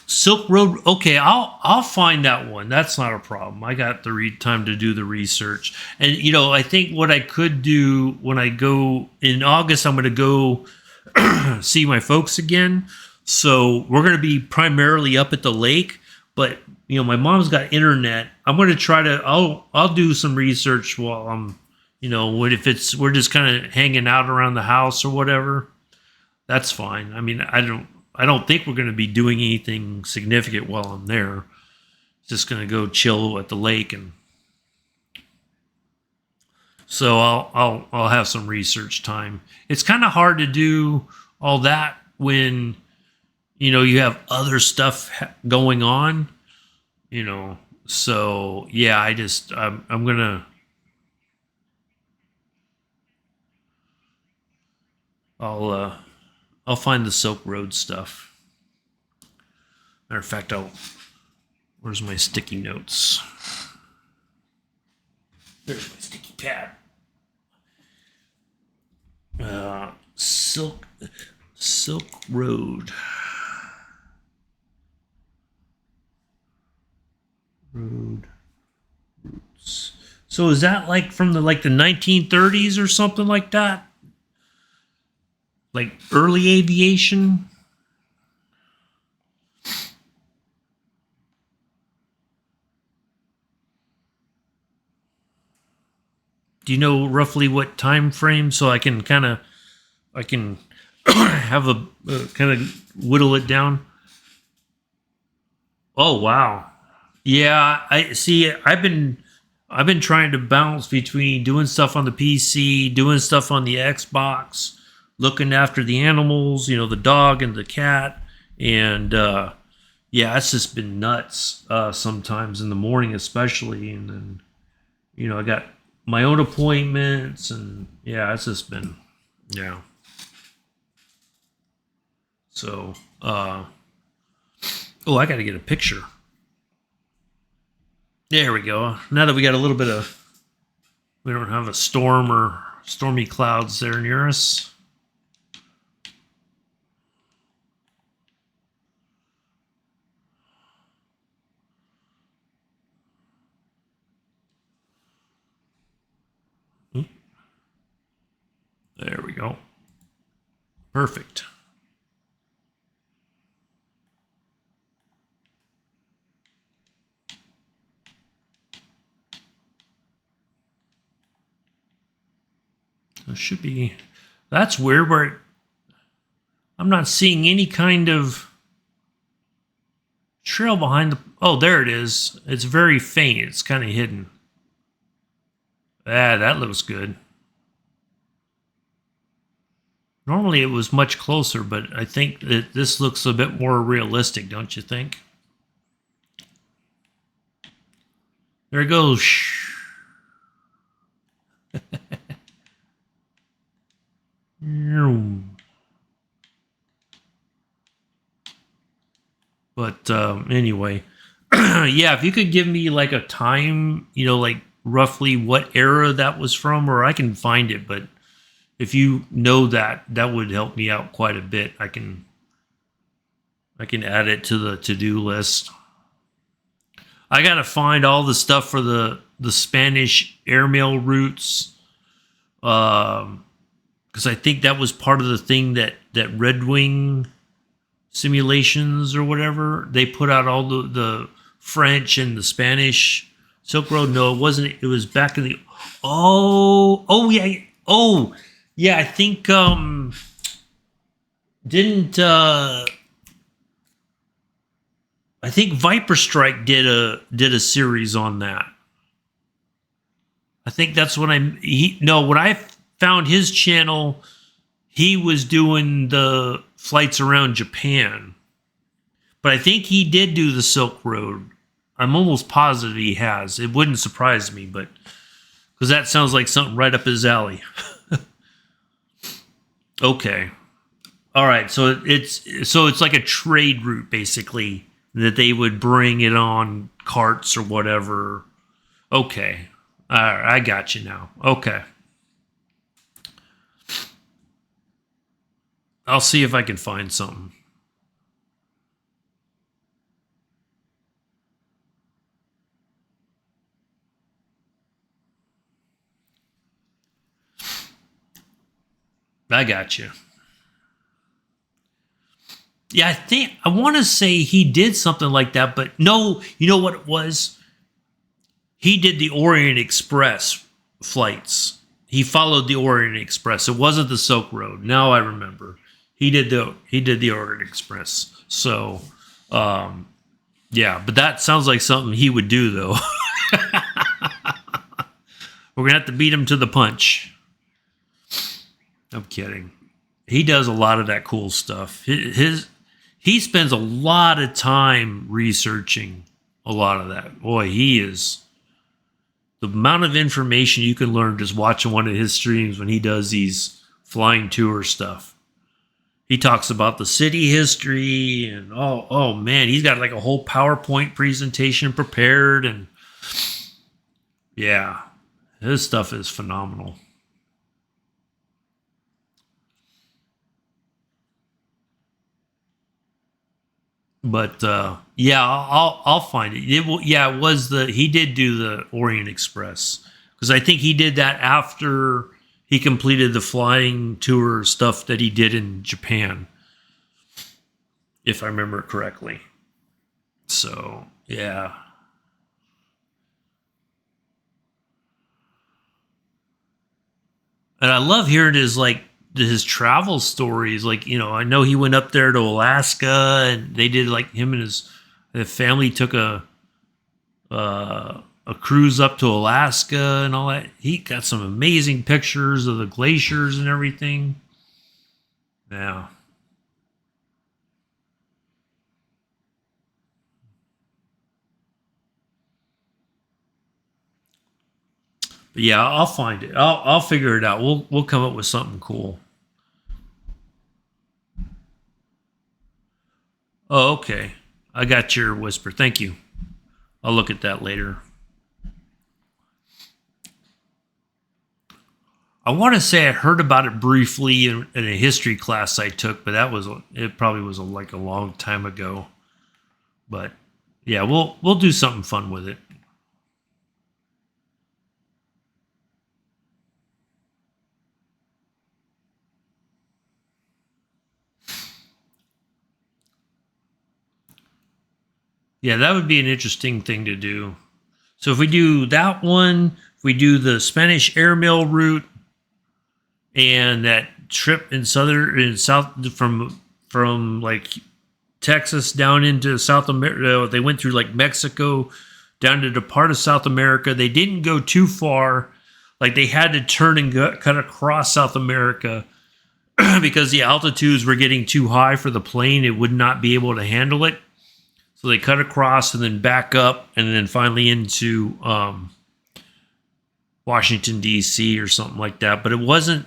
Silk Road. Okay, I'll find that one. That's not a problem. I got the time to do the research. And I think what I could do when I go in August, I'm going to go see my folks again. So we're going to be primarily up at the lake, but my mom's got internet. I'm going to try to. I'll do some research while I'm. If we're just kind of hanging out around the house or whatever, that's fine. I mean, I don't think we're going to be doing anything significant while I'm there. Just going to go chill at the lake, and so I'll have some research time. It's kind of hard to do all that when you have other stuff going on. So yeah, I'm gonna I'll find the Silk Road stuff. Matter of fact, where's my sticky notes? There's my sticky pad. Silk Road. Road roots. So is that like from the 1930s or something like that? Like early aviation? Do you know roughly what time frame so I can have a kind of whittle it down? Oh wow. Yeah, I see. I've been trying to balance between doing stuff on the PC, doing stuff on the Xbox, looking after the animals, the dog and the cat, and yeah, it's just been nuts. Sometimes in the morning, especially, and then I got my own appointments, and yeah, it's just been yeah. So, oh, I got to get a picture. There we go. Now that we got a little bit of, we don't have a storm or stormy clouds there near us. There we go. Perfect. There should be. That's weird. Where I'm not seeing any kind of trail behind the. Oh, there it is. It's very faint. It's kind of hidden. Ah, that looks good. Normally it was much closer, but I think that this looks a bit more realistic, don't you think? There it goes. But anyway, yeah, if you could give me like a time, like roughly what era that was from, or I can find it, but if you know that, that would help me out quite a bit. I can add it to the to-do list. I gotta find all the stuff for the Spanish airmail routes, because I think that was part of the thing that Red Wing simulations or whatever, they put out all the French and the Spanish Silk Road. No, it wasn't. It was back in the. Oh yeah. I think didn't I think Viper Strike did a series on that. I think that's when when I found his channel, he was doing the flights around Japan. But I think he did do the Silk Road. I'm almost positive he has. It wouldn't surprise me, but because that sounds like something right up his alley. Okay. All right. So it's like a trade route basically that they would bring it on carts or whatever. Okay. All right, I got you now. Okay. I'll see if I can find something. I got you. Yeah, I want to say he did something like that, but no, you know what it was? He did the Orient Express flights. He followed the Orient Express. It wasn't the Silk Road. Now I remember. He did the Orient Express. So, yeah, but that sounds like something he would do, though. We're gonna have to beat him to the punch. I'm kidding. He does a lot of that cool stuff. He spends a lot of time researching a lot of that. Boy, he is the amount of information you can learn just watching one of his streams when he does these flying tour stuff. He talks about the city history and oh man, he's got like a whole PowerPoint presentation prepared, and yeah, his stuff is phenomenal. But yeah, I'll find it. Yeah, it was he did do the Orient Express, because I think he did that after he completed the flying tour stuff that he did in Japan, if I remember correctly. So yeah, and I love hearing his travel stories. Like, I know he went up there to Alaska, and they did like him and his family took a cruise up to Alaska and all that. He got some amazing pictures of the glaciers and everything. Yeah. But yeah, I'll find it. I'll figure it out. We'll come up with something cool. Oh, okay. I got your whisper. Thank you. I'll look at that later. I want to say I heard about it briefly in a history class I took, but it probably was like a long time ago. But yeah, we'll do something fun with it. Yeah, that would be an interesting thing to do. So if we do that one, if we do the Spanish airmail route and that trip in south from like Texas down into South America, they went through like Mexico down to the part of South America. They didn't go too far. Like they had to turn and cut across South America because the altitudes were getting too high for the plane. It would not be able to handle it. So they cut across and then back up and then finally into Washington, D.C. or something like that. But it wasn't.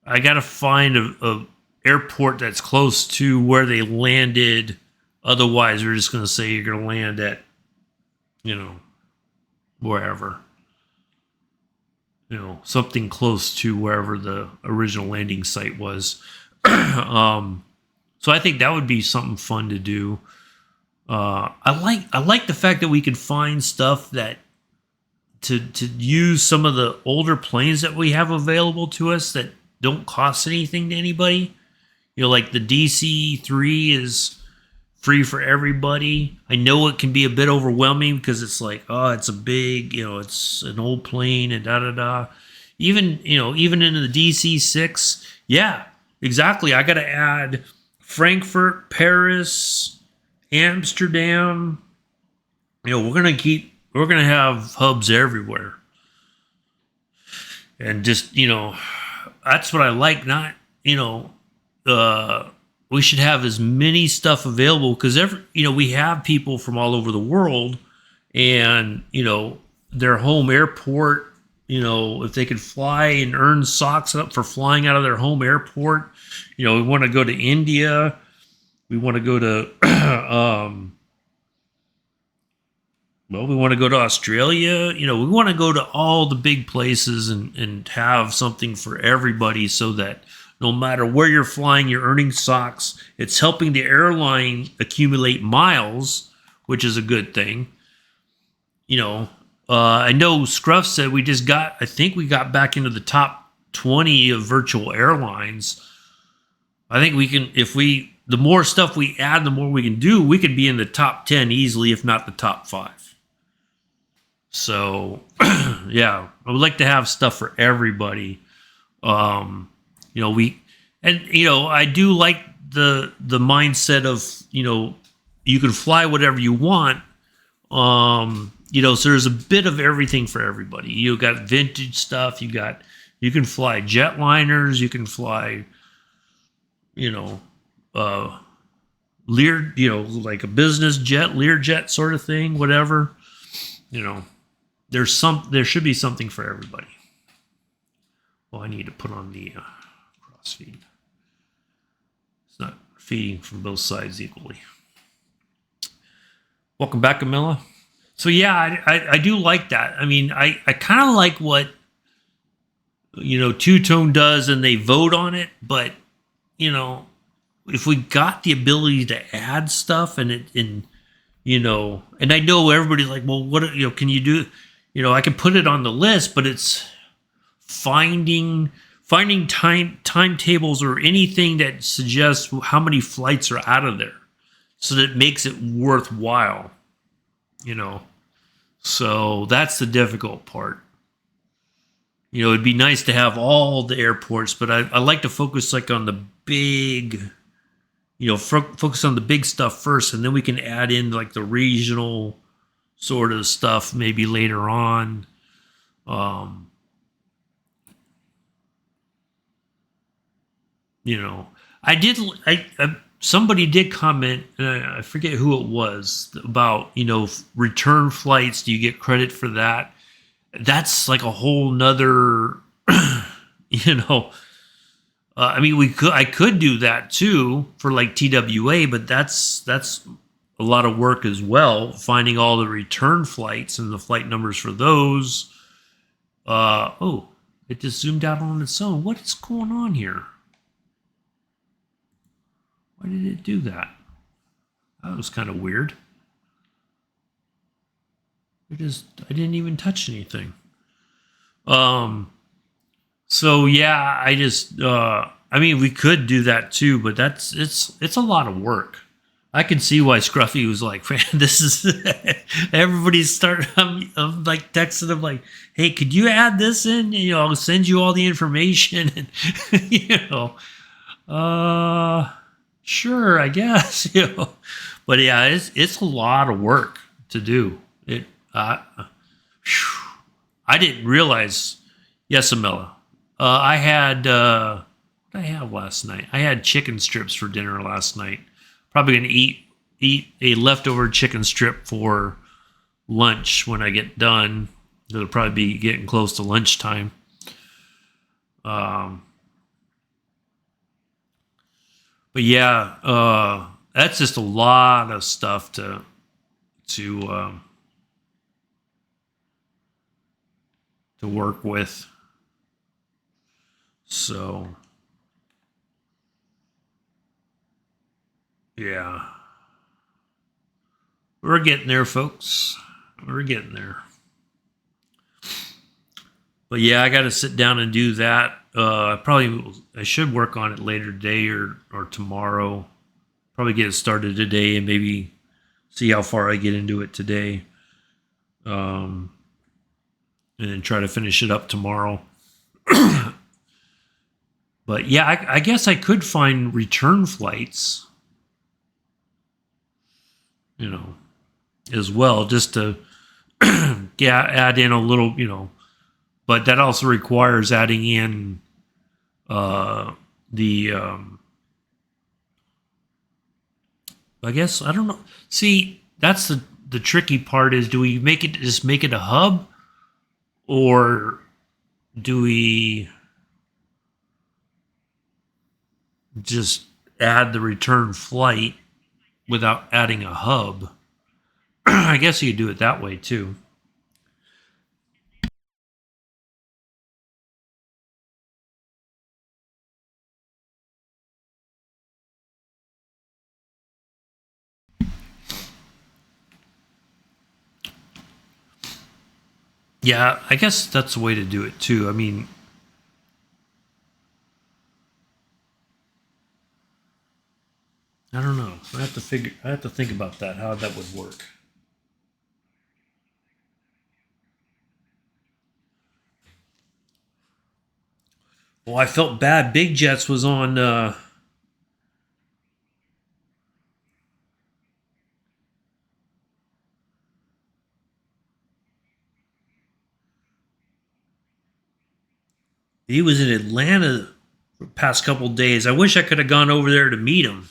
I got to find a airport that's close to where they landed. Otherwise, we're just going to say you're going to land at, wherever. Something close to wherever the original landing site was. So I think that would be something fun to do. I like the fact that we could find stuff that to use some of the older planes that we have available to us that don't cost anything to anybody. Like the DC-3 is free for everybody. I know it can be a bit overwhelming because it's like, oh, it's a big, it's an old plane and da da da. Even in the DC-6, yeah, exactly. I got to add Frankfurt, Paris, Amsterdam. We're gonna have hubs everywhere, and just that's what I like. Not we should have as many stuff available because we have people from all over the world, and their home airport. If they could fly and earn socks up for flying out of their home airport, we want to go to India. We want to go to, we want to go to Australia. We want to go to all the big places and have something for everybody so that no matter where you're flying, you're earning socks. It's helping the airline accumulate miles, which is a good thing. I know Scruff said I think we got back into the top 20 of virtual airlines. I think we can, if we, the more stuff we add, the more we can do, we could be in the top 10 easily, if not the top 5. So, yeah, I would like to have stuff for everybody. Um, I do like the mindset of, you can fly whatever you want. So there's a bit of everything for everybody. You got vintage stuff. You can fly jetliners. You can fly, you know, uh, Lear, like a business jet, Learjet sort of thing, whatever. You know, there should be something for everybody. Well, I need to put on the cross feed. It's not feeding from both sides equally. Welcome back, Camilla. So yeah, I do like that. I mean, I kind of like what Two Tone does, and they vote on it. But if we got the ability to add stuff, and and I know everybody's like, well, what can you do? I can put it on the list, but it's finding timetables or anything that suggests how many flights are out of there, so that it makes it worthwhile. So that's the difficult part. It'd be nice to have all the airports, but I like to focus like on the big, focus on the big stuff first, and then we can add in like the regional sort of stuff maybe later on. I did. Somebody did comment, and I forget who it was, about return flights. Do you get credit for that? That's like a whole nother, I mean, I could do that too for like TWA, but that's a lot of work as well. Finding all the return flights and the flight numbers for those. Oh, it just zoomed out on its own. What is going on here? Why did it do that? That was kind of weird. I didn't even touch anything. So yeah, I mean, we could do that too, but it's a lot of work. I can see why Scruffy was like, man, this is everybody's starting. I'm like texting him like, hey, could you add this in? I'll send you all the information, and sure, I guess, but yeah, it's a lot of work to do it. I didn't realize. Yes, Amela. I had what did I have last night? I had chicken strips for dinner last night. Probably gonna eat a leftover chicken strip for lunch when I get done. It'll probably be getting close to lunchtime. But yeah, that's just a lot of stuff to work with. So yeah, we're getting there, folks. We're getting there. But yeah, I got to sit down and do that. I should work on it later today or tomorrow. Probably get it started today and maybe see how far I get into it today. And then try to finish it up tomorrow. But yeah, I guess I could find return flights, as well, just to add in a little, but that also requires adding in the I guess I don't know. See, that's the tricky part is, do we make it a hub, or do we just add the return flight without adding a hub? I guess you could do it that way too. Yeah, I guess that's the way to do it too. I mean, I don't know. I have to think about that, how that would work. Well, I felt bad. Big Jets was on. He was in Atlanta for the past couple days. I wish I could have gone over there to meet him.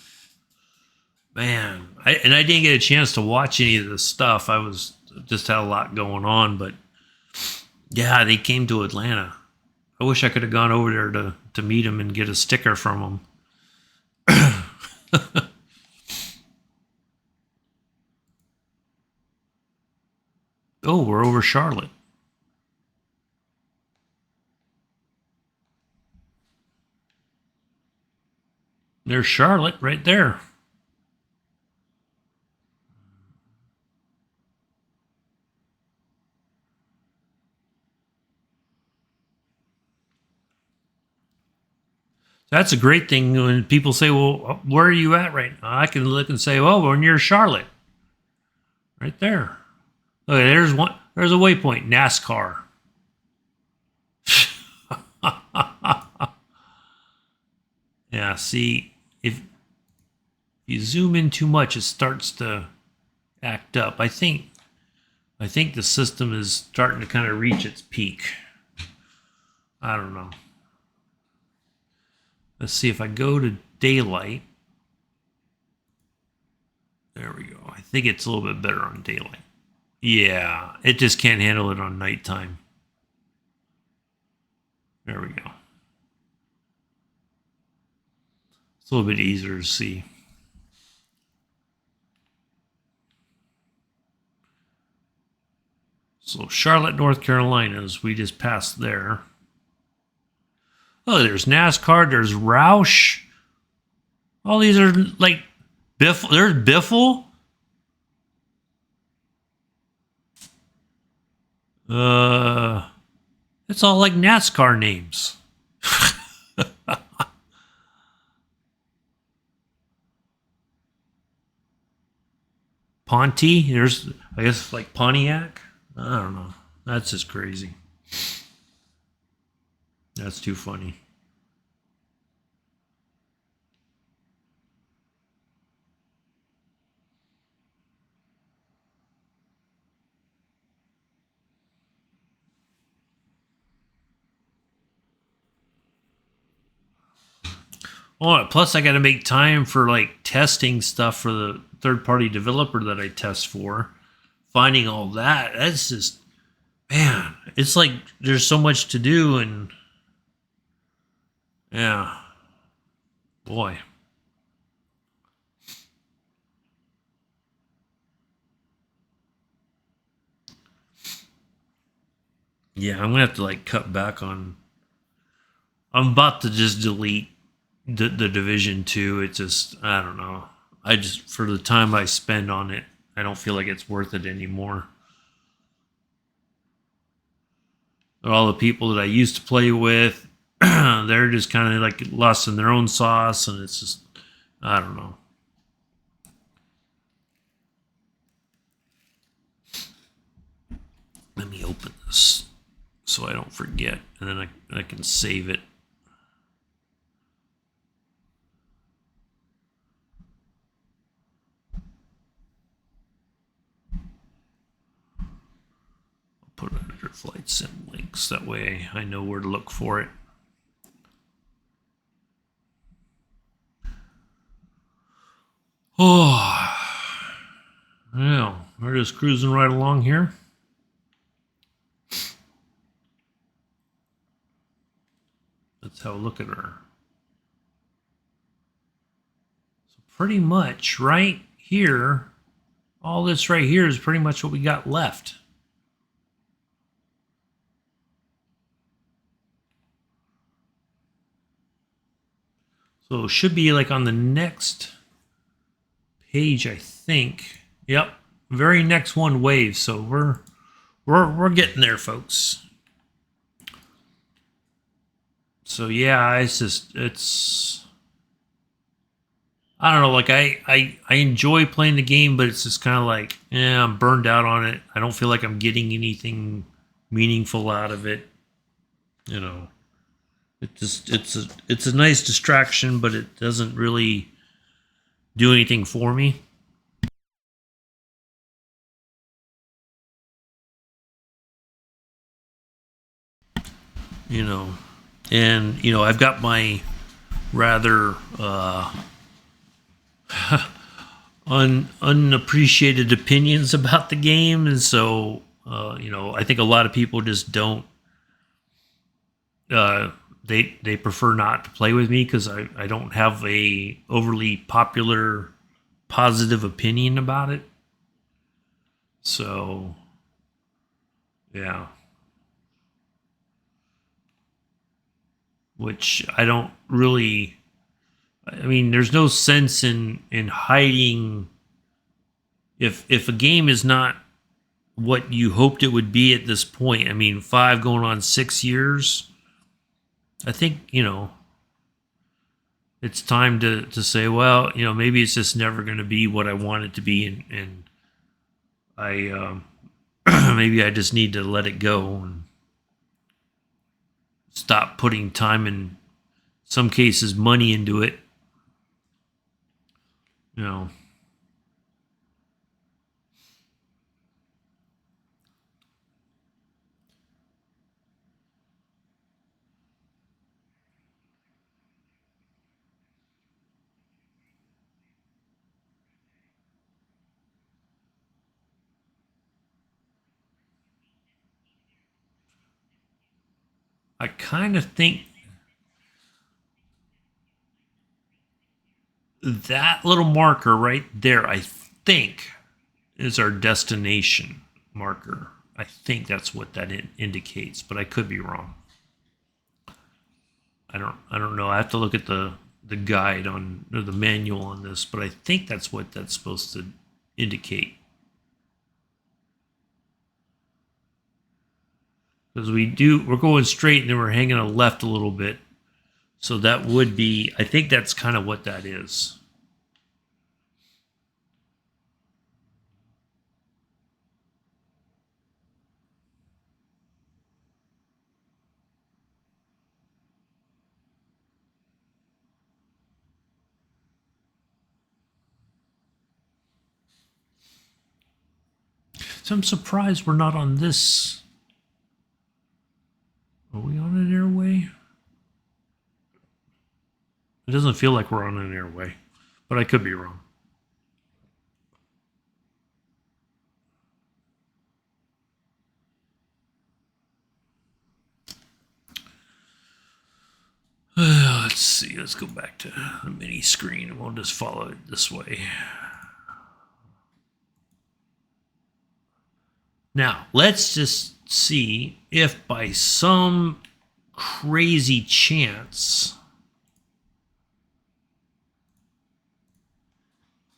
Man, I didn't get a chance to watch any of the stuff. I was just had a lot going on, but yeah, they came to Atlanta. I wish I could have gone over there to meet him and get a sticker from him. Oh, we're over Charlotte. There's Charlotte right there. That's a great thing when people say, "Well, where are you at right now?" I can look and say, "Oh, we're near Charlotte, right there." Okay, there's one. There's a waypoint. NASCAR. Yeah. See, if you zoom in too much, it starts to act up. I think the system is starting to kind of reach its peak. I don't know. Let's see if I go to daylight. There we go. I think it's a little bit better on daylight. Yeah, it just can't handle it on nighttime. There we go. It's a little bit easier to see. So Charlotte, North Carolina, as we just passed there. Oh, there's NASCAR. There's Roush. All these are like Biffle. There's Biffle. Uh, it's all like NASCAR names. Ponty. There's, I guess, like Pontiac. I don't know. That's just crazy. That's too funny. Oh, plus I got to make time for like testing stuff for the third party developer that I test for. Finding all that, that's just, man, it's like there's so much to do, and yeah, boy. Yeah, I'm gonna have to like cut back on. I'm about to just delete the Division 2. It's just, I don't know. I just, for the time I spend on it, I don't feel like it's worth it anymore. All the people that I used to play with, they're just kind of like lost in their own sauce, and it's just, I don't know. Let me open this so I don't forget, and then I can save it. I'll put it under flight sim links. That way I know where to look for it. Oh, yeah, we're just cruising right along here. Let's have a look at her. So pretty much right here, all this right here is pretty much what we got left. So it should be like on the next page, I think. Yep, very next one, wave. So we're getting there, folks. So yeah, it's just, it's, I don't know. Like I enjoy playing the game, but it's just kind of like, yeah, I'm burned out on it. I don't feel like I'm getting anything meaningful out of it. You know, it's a nice distraction, but it doesn't really do anything for me. You know, and I've got my rather unappreciated opinions about the game, and so I think a lot of people just don't. They prefer not to play with me because I don't have a overly popular positive opinion about it. So yeah, which I don't really. I mean, there's no sense in hiding if a game is not what you hoped it would be at this point. I mean, 5 going on 6 years. I think it's time to say, well, maybe it's just never going to be what I want it to be, and I maybe I just need to let it go and stop putting time and some cases money into it. You know, I kind of think that little marker right there, I think, is our destination marker. I think that's what that indicates, but I could be wrong. I don't know. I have to look at the guide on or the manual on this, but I think that's what that's supposed to indicate. Because we're going straight and then we're hanging a left a little bit. So that would be, I think that's kind of what that is. So I'm surprised we're not on this. Are we on an airway? It doesn't feel like we're on an airway, but I could be wrong. Let's see. Let's go back to the mini screen and we'll just follow it this way. Now, let's just see if by some crazy chance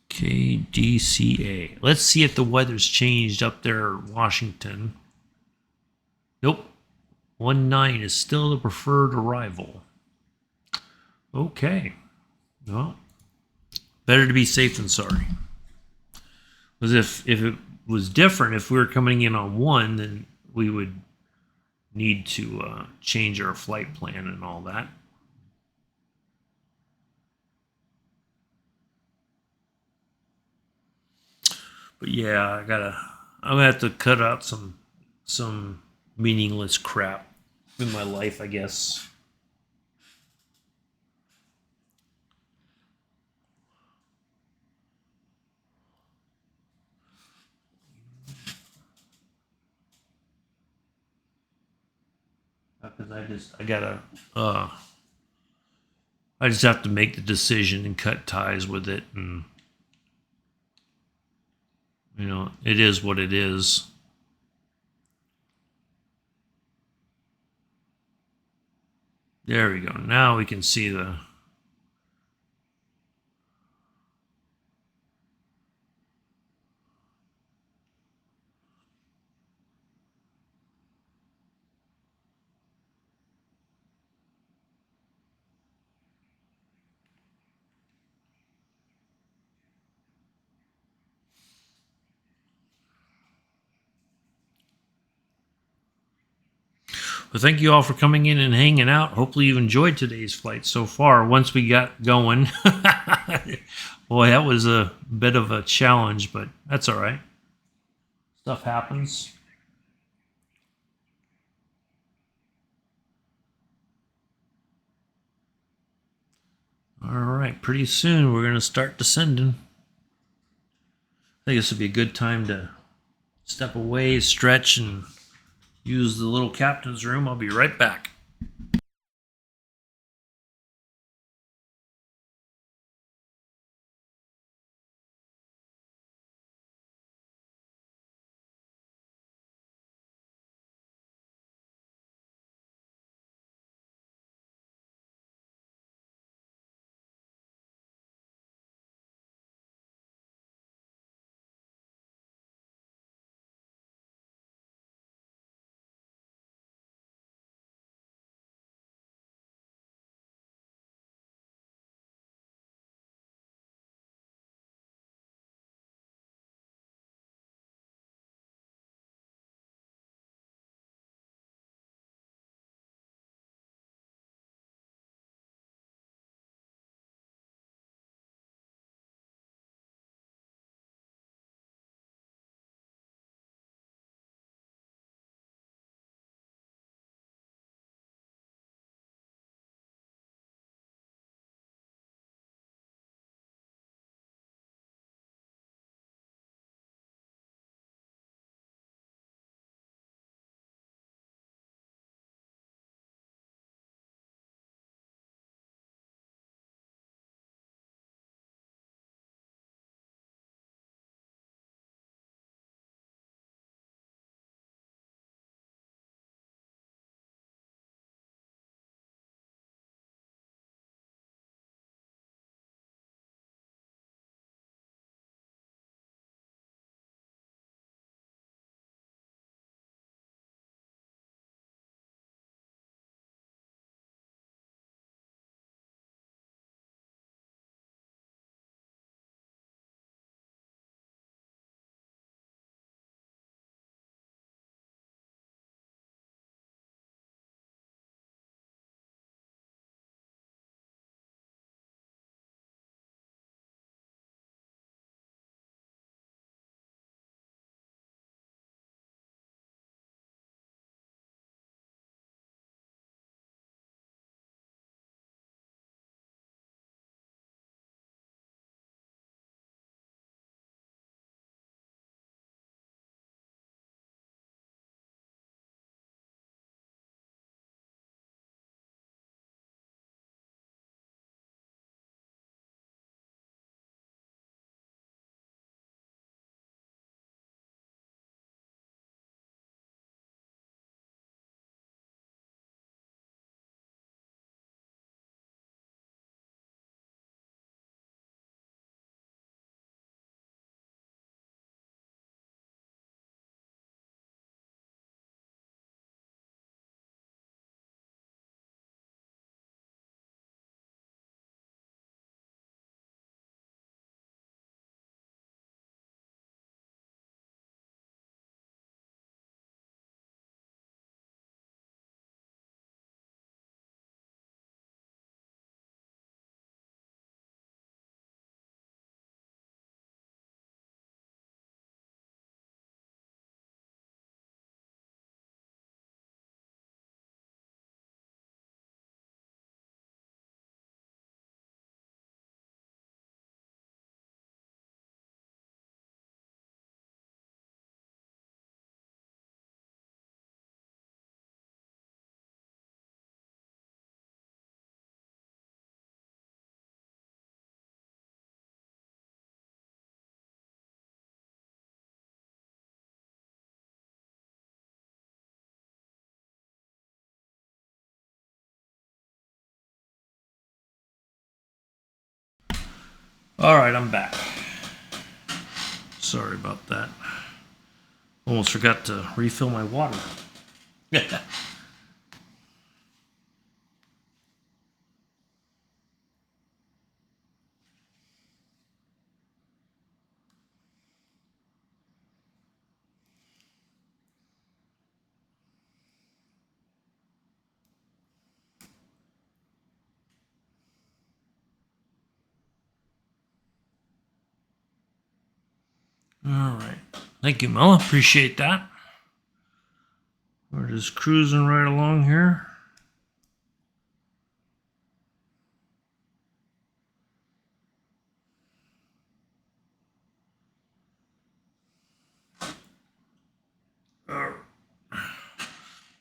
KDCA. Let's see if the weather's changed up there in Washington. Nope. 1-9 is still the preferred arrival. Okay. Well, better to be safe than sorry. Because if it was different, if we were coming in on 1, then we would need to change our flight plan and all that. But yeah, I'm gonna have to cut out some meaningless crap in my life, I guess. Because uh, I just have to make the decision and cut ties with it, and it is what it is. There we go. Now we can see the. Well, thank you all for coming in and hanging out. Hopefully you enjoyed today's flight so far. Once we got going, boy, that was a bit of a challenge, but that's all right. Stuff happens. All right, pretty soon we're going to start descending. I think this would be a good time to step away, stretch, and use the little captain's room. I'll be right back. All right, I'm back. Sorry about that. Almost forgot to refill my water. All right. Thank you, Mel. Appreciate that. We're just cruising right along here.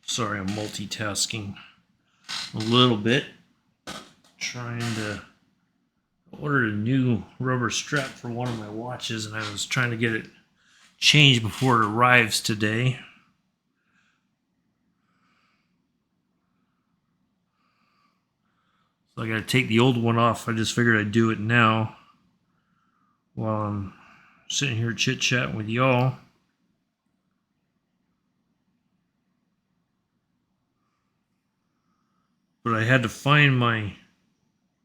Sorry, I'm multitasking a little bit. Trying to order a new rubber strap for one of my watches, and I was trying to get it changed before it arrives today. So I got to take the old one off. I just figured I'd do it now while I'm sitting here chit-chatting with y'all. But I had to find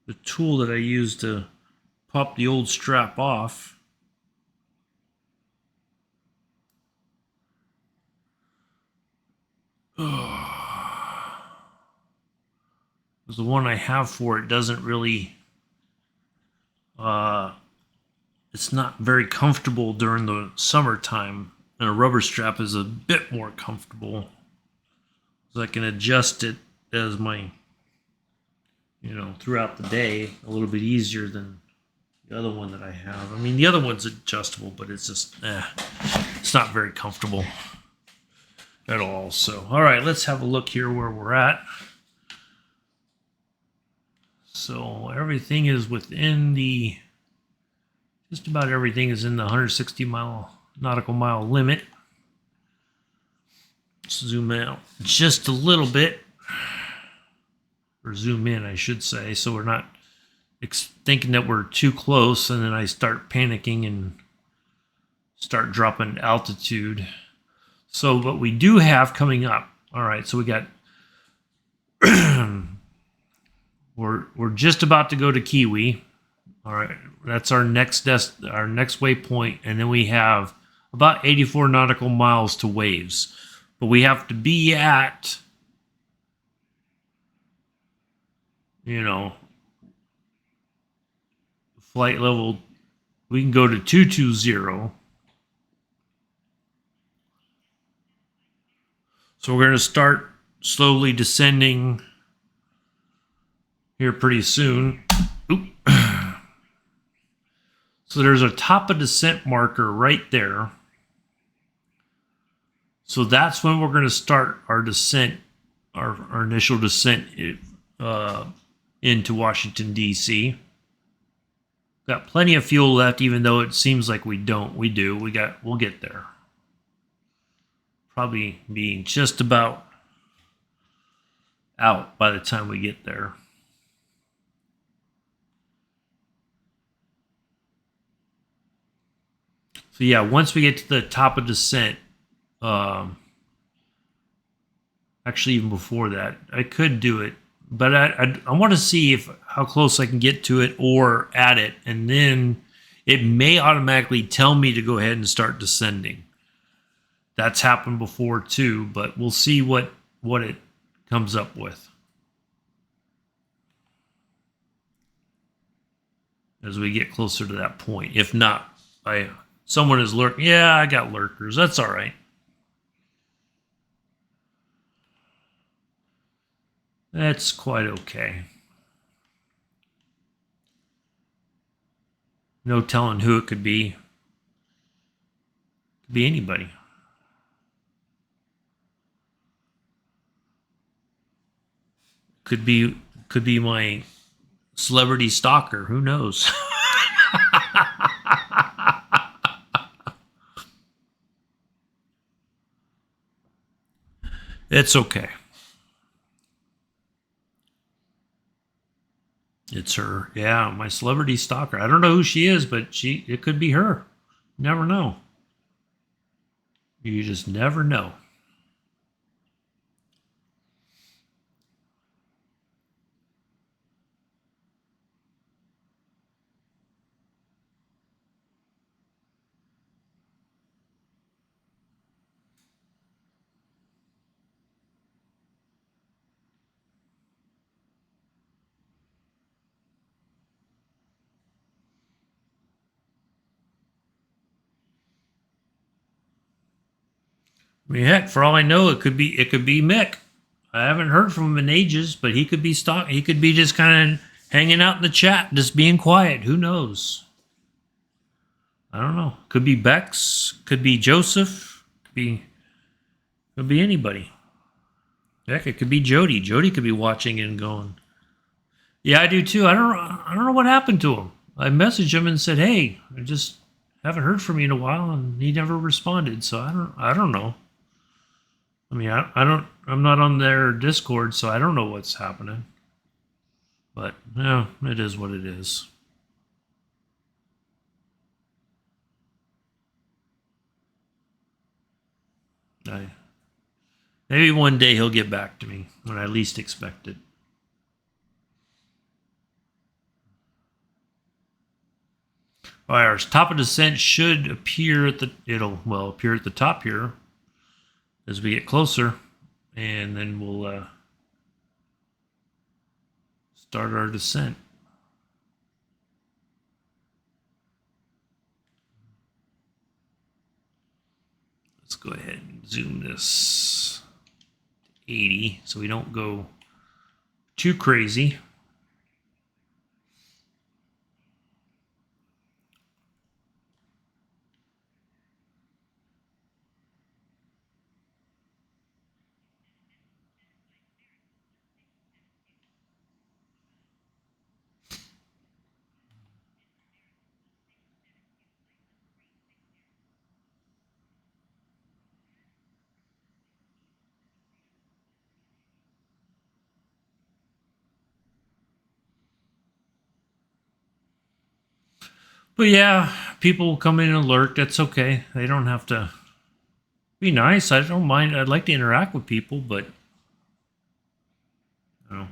the tool that I used to pop the old strap off. Because the one I have for it doesn't really, it's not very comfortable during the summertime, and a rubber strap is a bit more comfortable. So I can adjust it as my, throughout the day a little bit easier than the other one that I have. I mean, the other one's adjustable, but it's just, it's not very comfortable at all. So, all right, let's have a look here where we're at. So everything is within just about everything is in the 160 nautical mile limit. Let's zoom out just a little bit, or zoom in, I should say, so we're not thinking that we're too close, and then I start panicking and start dropping altitude. So what we do have coming up, all right, so we got we're just about to go to Kiwi. All right, that's our next waypoint, and then we have about 84 nautical miles to waves. But we have to be at, flight level. We can go to 220. So we're going to start slowly descending here pretty soon. Oop. So there's a top of descent marker right there. So that's when we're going to start our descent, our initial descent into Washington, D.C. Got plenty of fuel left, even though it seems like we don't. We do. We'll get there. Probably being just about out by the time we get there. So yeah, once we get to the top of descent, actually even before that, I could do it, but I want to see how close I can get to it or at it, and then it may automatically tell me to go ahead and start descending. That's happened before too, but we'll see what it comes up with as we get closer to that point. If not, someone is lurking. Yeah, I got lurkers. That's all right. That's quite okay. No telling who it could be. Could be anybody. Could be my celebrity stalker. Who knows? It's okay. It's her. Yeah, my celebrity stalker. I don't know who she is, but it could be her. Never know. You just never know. I mean, heck, for all I know, it could be Mick. I haven't heard from him in ages, but he could be He could be just kind of hanging out in the chat, just being quiet. Who knows? I don't know. Could be Bex. Could be Joseph. Could be anybody. Heck, it could be Jody. Jody could be watching and going, "Yeah, I do too. I don't know what happened to him. I messaged him and said, "Hey, I just haven't heard from you in a while," and he never responded. So I don't know. I mean, I'm not on their Discord, so I don't know what's happening. But yeah, it is what it is. Maybe one day he'll get back to me when I least expect it. All right, our top of descent should appear appear at the top here as we get closer, and then we'll start our descent. Let's go ahead and zoom this to 80 so we don't go too crazy. But yeah, people will come in and lurk. That's okay. They don't have to be nice. I don't mind. I'd like to interact with people, but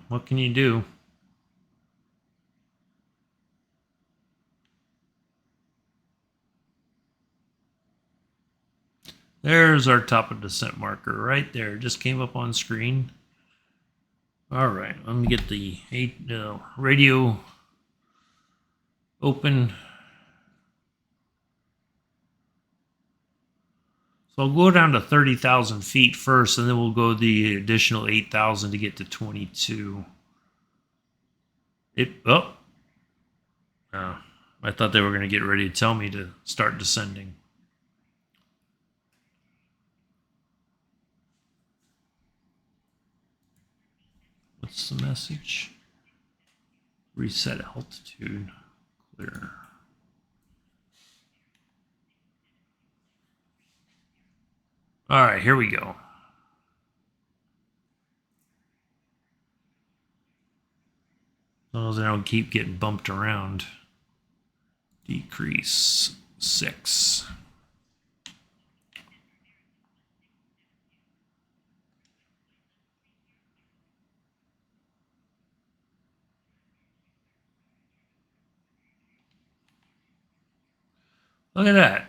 what can you do? There's our top of descent marker right there. Just came up on screen. All right, let me get the radio open. So I'll go down to 30,000 feet first, and then we'll go the additional 8,000 to get to 22. I thought they were going to get ready to tell me to start descending. What's the message? Reset altitude. Clear. All right, here we go. As long as I don't keep getting bumped around. Decrease 6. Look at that.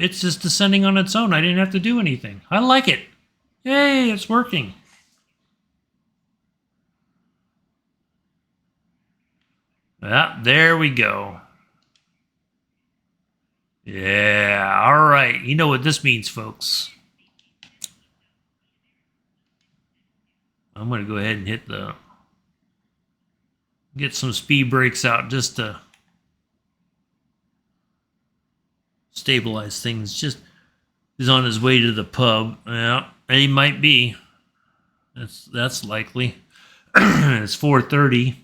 It's just descending on its own. I didn't have to do anything. I like it. Yay, it's working. Yeah, there we go. Yeah, all right. You know what this means, folks. I'm going to go ahead and get some speed brakes out just to stabilize things. Just he's on his way to the pub. Yeah, he might be. That's likely. It's 4:30.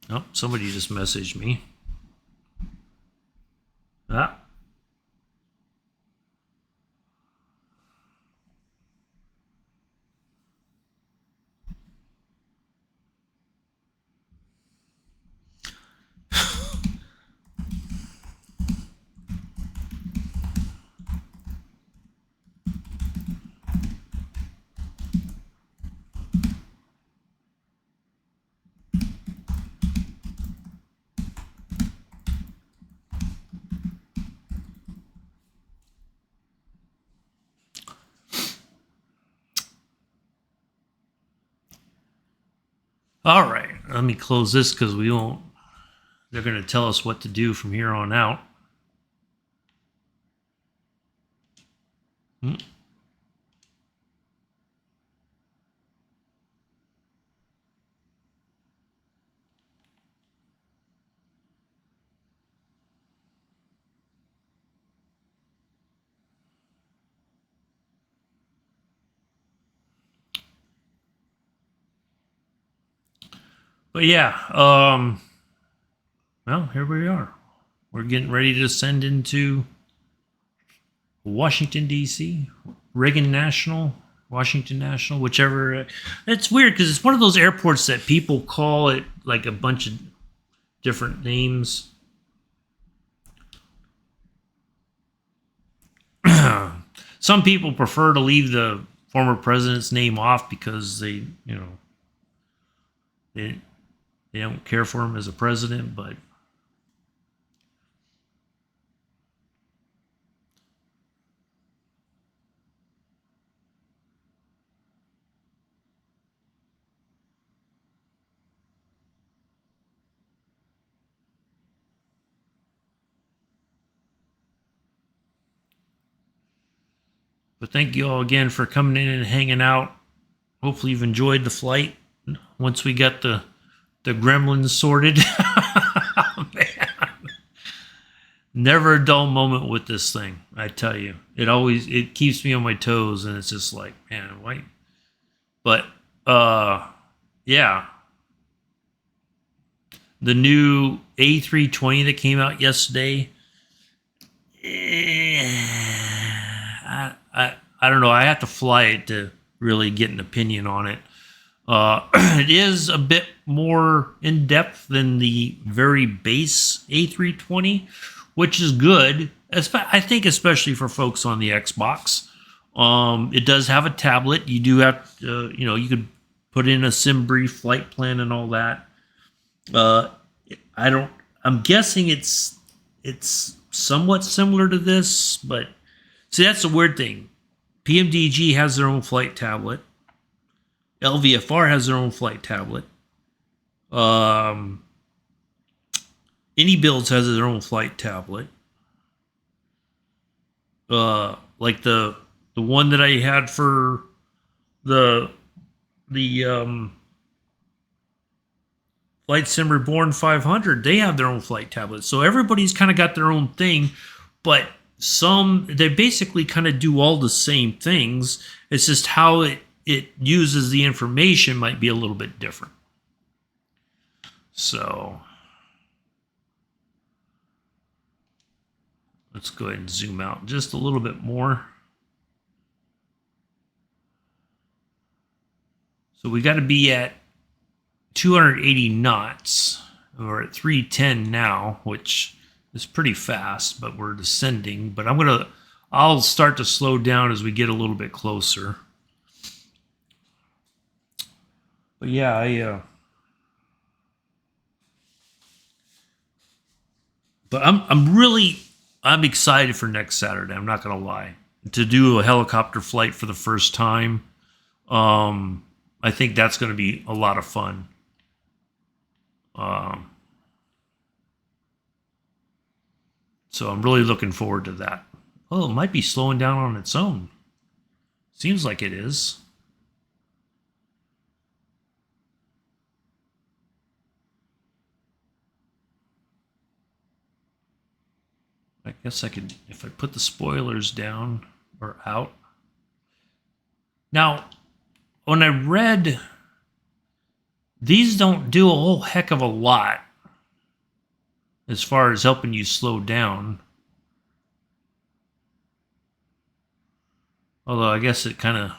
Oh, somebody just messaged me. Ah. All right, let me close this because we won't. They're going to tell us what to do from here on out. Hmm. But yeah, well, here we are. We're getting ready to descend into Washington, D.C., Reagan National, Washington National, whichever. It's weird because it's one of those airports that people call it like a bunch of different names. Some people prefer to leave the former president's name off because they, they don't care for him as a president, but thank you all again for coming in and hanging out. Hopefully you've enjoyed the flight. Once we got the gremlins sorted. Man. Never a dull moment with this thing, I tell you. It keeps me on my toes, and it's just like, man, why? But yeah, the new A320 that came out yesterday. I don't know. I have to fly it to really get an opinion on it. It is a bit more in depth than the very base A320, which is good. I think, especially for folks on the Xbox. It does have a tablet. You do have, you could put in a sim brief flight plan and all that. Uh, I don't. I'm guessing it's somewhat similar to this, but see, that's the weird thing. PMDG has their own flight tablet. LVFR has their own flight tablet. Um, AnyBuilds has their own flight tablet. Like the one that I had for the Flight Sim Reborn 500, they have their own flight tablet. So everybody's kind of got their own thing, but they basically kind of do all the same things. It's just how it uses the information might be a little bit different. So let's go ahead and zoom out just a little bit more. So we got to be at 280 knots. We're at 310 now, which is pretty fast, but we're descending. But I'll start to slow down as we get a little bit closer. But yeah, but I'm excited for next Saturday. I'm not gonna lie, to do a helicopter flight for the first time. I think that's going to be a lot of fun. Um, so I'm really looking forward to that. Oh, it might be slowing down on its own. Seems like it is. I guess I could, if I put the spoilers down or out. Now, when I read, these don't do a whole heck of a lot as far as helping you slow down. Although I guess it kind of...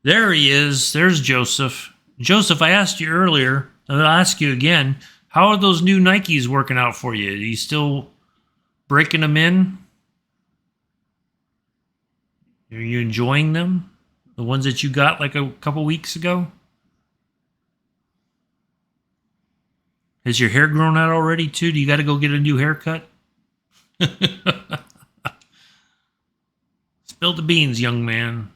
There he is. There's Joseph. Joseph, I asked you earlier, and I'll ask you again, how are those new Nikes working out for you? Are you still breaking them in? Are you enjoying them? The ones that you got like a couple weeks ago? Has your hair grown out already too? Do you got to go get a new haircut? Spill the beans, young man.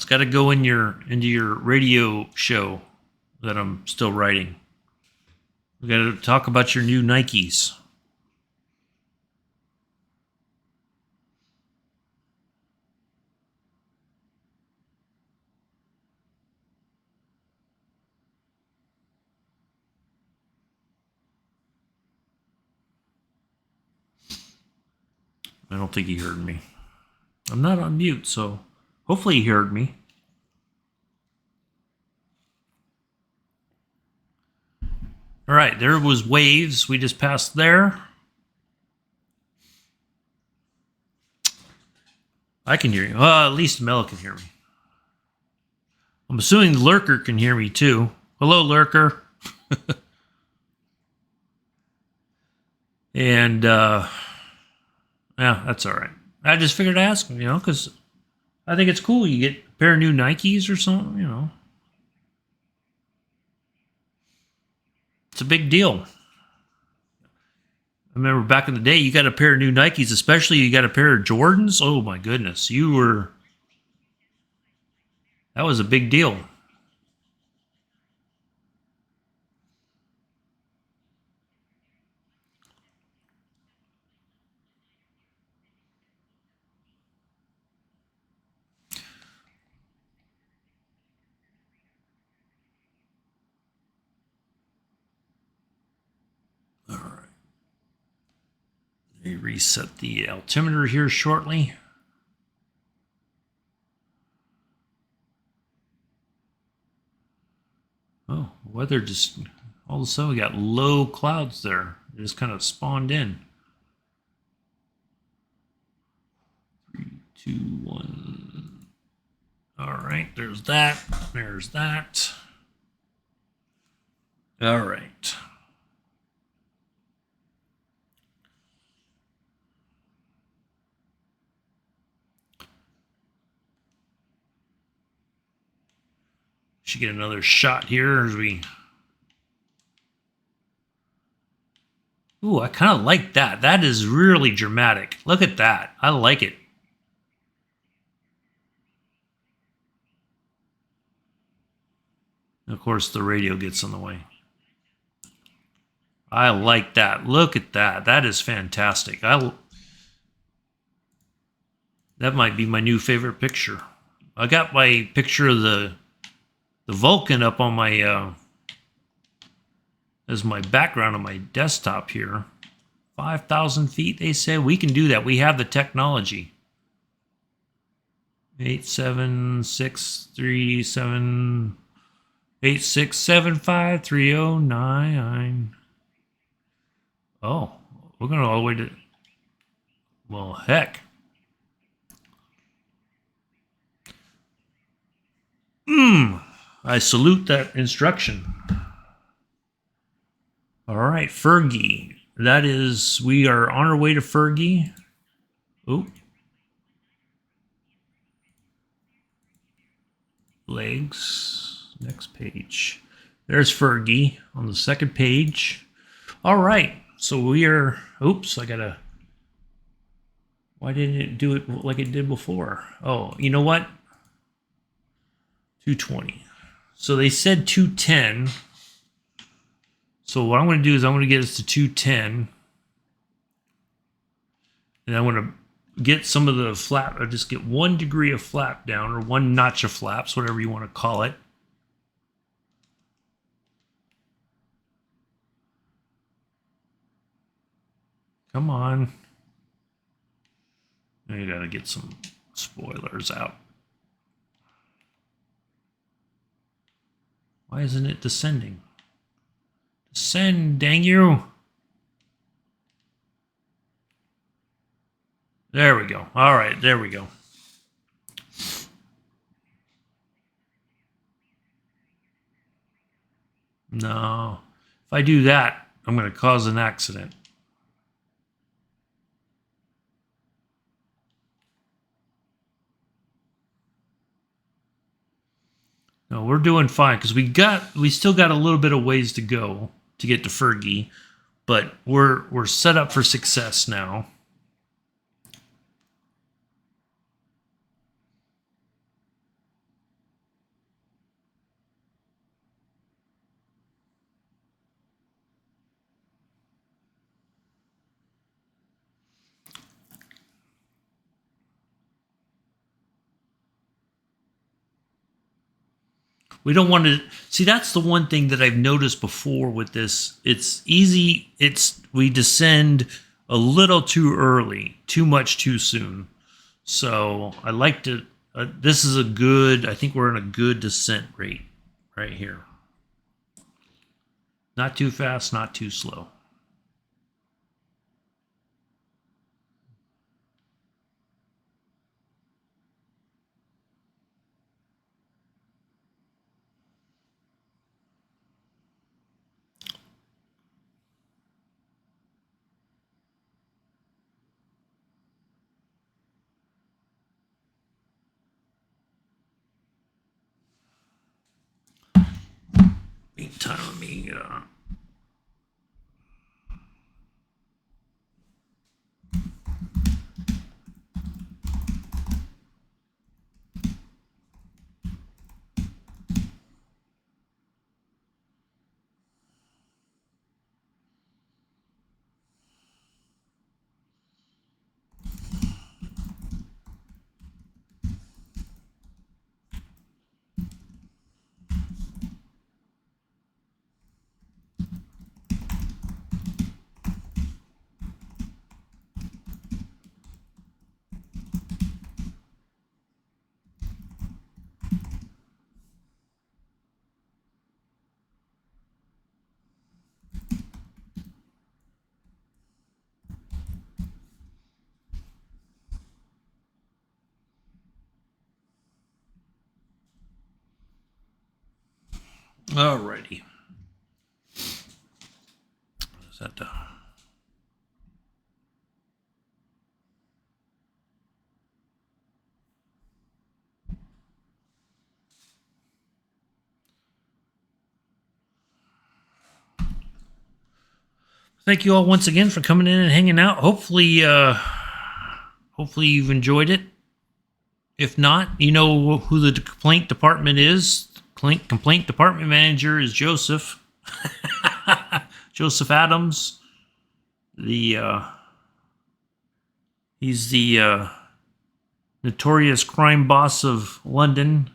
It's got to go in into your radio show that I'm still writing. We got to talk about your new Nikes. I don't think he heard me. I'm not on mute, so hopefully he heard me. All right, there was Waves. We just passed there. I can hear you. Well, at least Mel can hear me. I'm assuming the Lurker can hear me too. Hello, Lurker. And yeah, that's all right. I just figured to ask him, because I think it's cool. You get a pair of new Nikes or something, It's a big deal. I remember back in the day, you got a pair of new Nikes, especially you got a pair of Jordans. Oh my goodness, that was a big deal. All right. Let me reset the altimeter here shortly. Oh, weather just, all of a sudden we got low clouds there. It just kind of spawned in. 3, 2, 1. All right, there's that. There's that. All right. Should get another shot here as we. Ooh, I kind of like that. That is really dramatic. Look at that. I like it. Of course, the radio gets in the way. I like that. Look at that. That is fantastic. That might be my new favorite picture. I got my picture of the Vulcan up on my as my background on my desktop here. 5,000 feet, they said. We can do that. We have the technology. 87637 8675309. Oh, we're going all the way to. Well, heck. I salute that instruction. All right, Fergie. That is, we are on our way to Fergie. Oh. Legs. Next page. There's Fergie on the second page. All right, so we are. Oops, I gotta. Why didn't it do it like it did before? Oh, you know what? 220. So they said 210. So what I'm going to do is I'm going to get us to 210. And I'm going to get some of the flap, or just get 1 degree of flap down, or 1 notch of flaps, whatever you want to call it. Come on. You got to get some spoilers out. Why isn't it descending? Descend, dang you. There we go. All right, there we go. No. If I do that, I'm going to cause an accident. No, we're doing fine because we still got a little bit of ways to go to get to Fergie, but we're set up for success now. We don't want to see. That's the one thing that I've noticed before with this. It's easy. We descend a little too early, too much too soon. So I like to. This is a good. I think we're in a good descent rate right here. Not too fast, not too slow. Meantime, let me. Alrighty. Is that the? Thank you all once again for coming in and hanging out. Hopefully, hopefully you've enjoyed it. If not, you know who the complaint department is. Complaint department manager is Joseph. Joseph Adams. He's the notorious crime boss of London.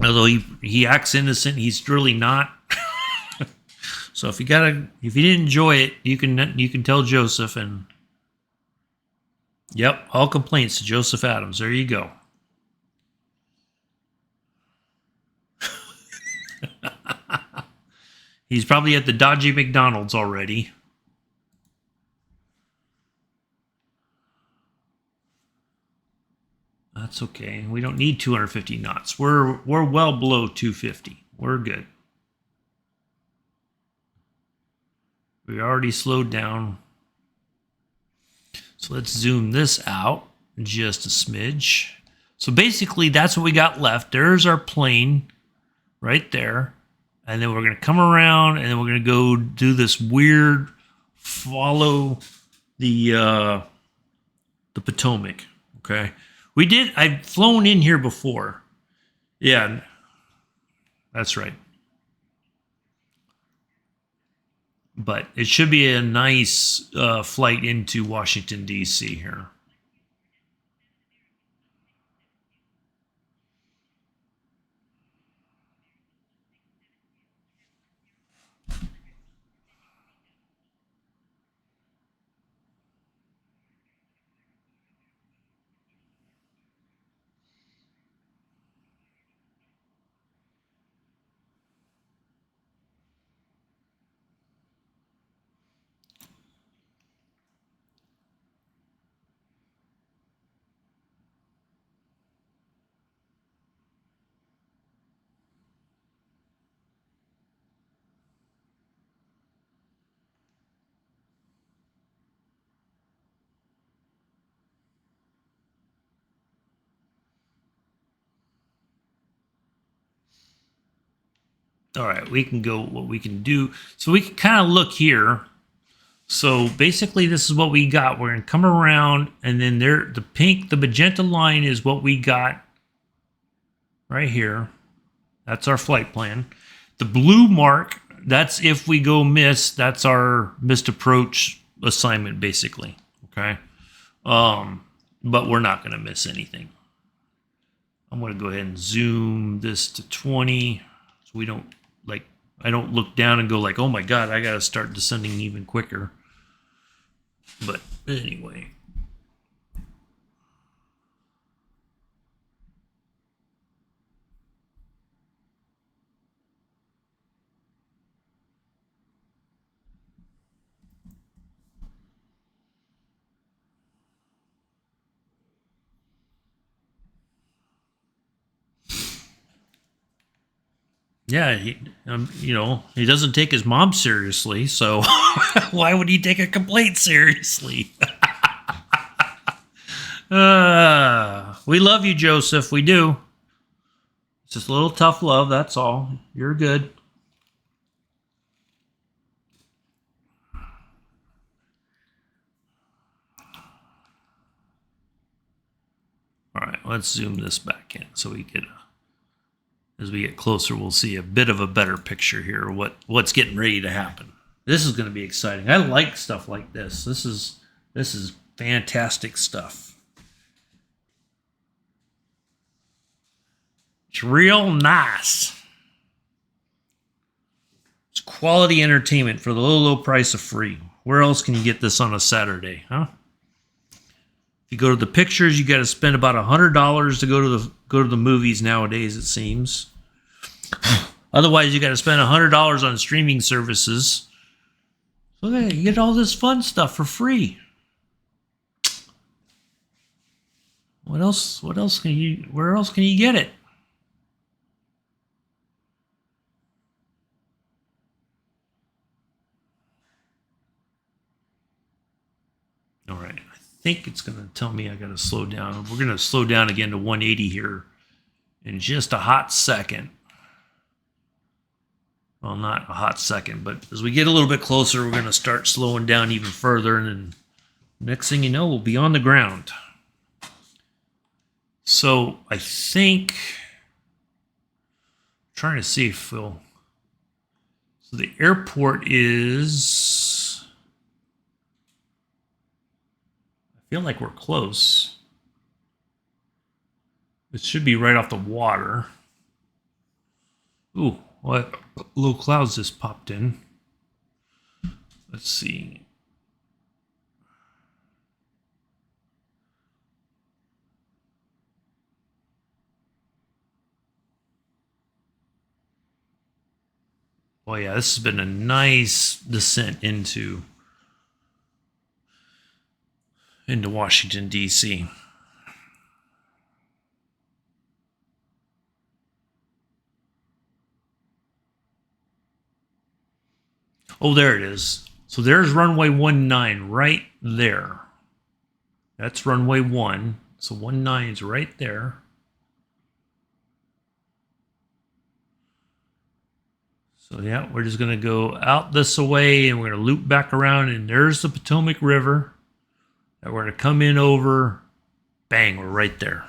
Although he acts innocent, he's really not. So if you didn't enjoy it, you can tell Joseph. And yep, all complaints to Joseph Adams. There you go. He's probably at the dodgy McDonald's already. That's okay. We don't need 250 knots. We're well below 250. We're good. We already slowed down. So let's zoom this out just a smidge. So basically that's what we got left. There's our plane right there. And then we're going to come around and then we're going to go do this weird follow the Potomac. Okay. I've flown in here before. Yeah, that's right. But it should be a nice flight into Washington, D.C. here. All right, we can go what we can do. So we can kind of look here. So basically this is what we got. We're going to come around and then the magenta line is what we got right here. That's our flight plan. The blue mark, that's if we go miss, that's our missed approach assignment basically, okay? But we're not going to miss anything. I'm going to go ahead and zoom this to 20 so we don't like, I don't look down and go like, oh my God, I got to start descending even quicker. But anyway. Yeah, he doesn't take his mom seriously, so why would he take a complaint seriously? We love you, Joseph. We do. It's just a little tough love, that's all. You're good. All right, let's zoom this back in so we get as we get closer, we'll see a bit of a better picture here of what's getting ready to happen. This is going to be exciting. I like stuff like this. This is fantastic stuff. It's real nice. It's quality entertainment for the low price of free. Where else can you get this on a Saturday, huh? If you go to the pictures, you got to spend about $100 to go to the movies nowadays, it seems. Otherwise, you got to spend $100 on streaming services. So you get all this fun stuff for free. What else? Where else can you get it? All right. I think it's going to tell me I got to slow down. We're going to slow down again to 180 here in just a hot second. Well, not a hot second, but as we get a little bit closer, we're going to start slowing down even further. And then next thing you know, we'll be on the ground. So I think, I'm trying to see if we'll, so the airport is, I feel like we're close. It should be right off the water. Ooh, what little clouds just popped in. Let's see. Oh yeah, this has been a nice descent into Washington, D.C. Oh, there it is. So there's runway 19 right there. That's runway 1. So 19 is right there. So yeah, we're just going to go out this way and we're going to loop back around and there's the Potomac River. And we're going to come in over. Bang, we're right there.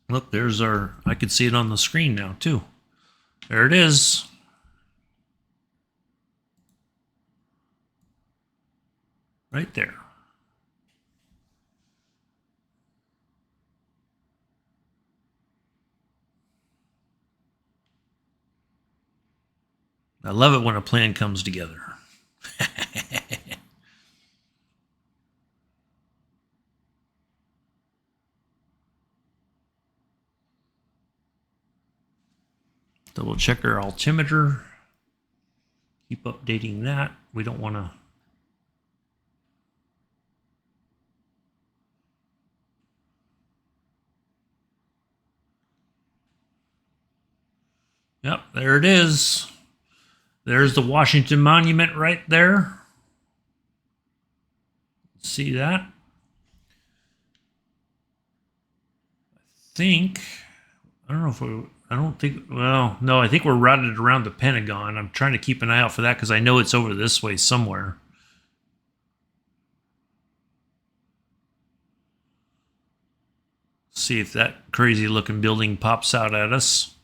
Look, there's I can see it on the screen now too. There it is. Right there. I love it when a plan comes together. Double check our altimeter. Keep updating that. We don't want to. Yep, there it is. There's the Washington Monument right there. See that? I don't know if I don't think, well, no, I think we're routed around the Pentagon. I'm trying to keep an eye out for that because I know it's over this way somewhere. See if that crazy looking building pops out at us.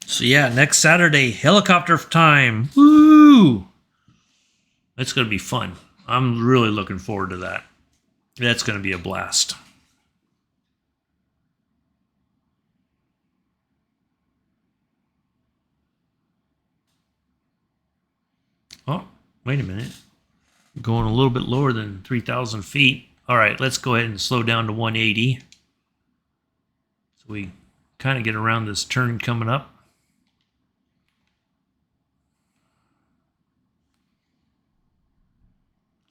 So yeah, next Saturday, helicopter time. Woo! That's going to be fun. I'm really looking forward to that. That's going to be a blast. Oh, wait a minute. Going a little bit lower than 3,000 feet. All right, let's go ahead and slow down to 180. So we kind of get around this turn coming up.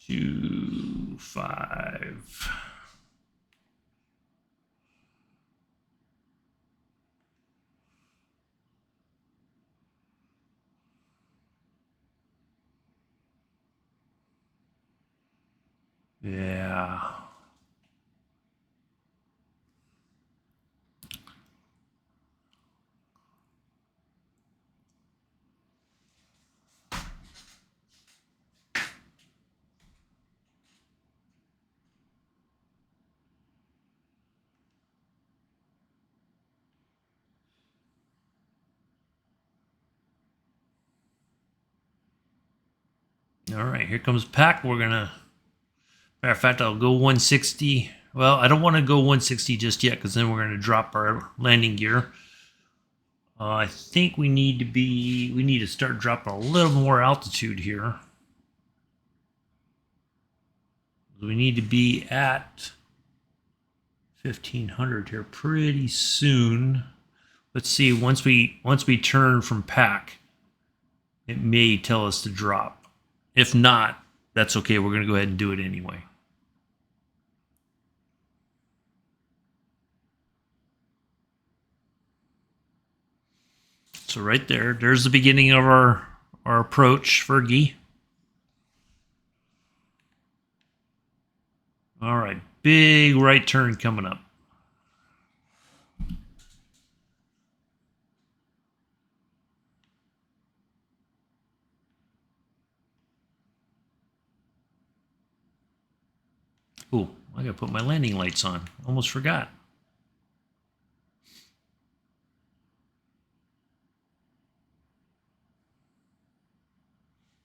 2.5. Yeah. All right, here comes Pack. We're gonna. Matter of fact, I'll go 160. Well, I don't want to go 160 just yet because then we're gonna drop our landing gear. I think we need to start dropping a little more altitude here. We need to be at 1,500 here pretty soon. Let's see. Once we turn from Pack, it may tell us to drop. If not, that's okay. We're gonna go ahead and do it anyway. So right there's the beginning of our approach, Fergie. All right, big right turn coming up. Ooh, I gotta put my landing lights on. Almost forgot.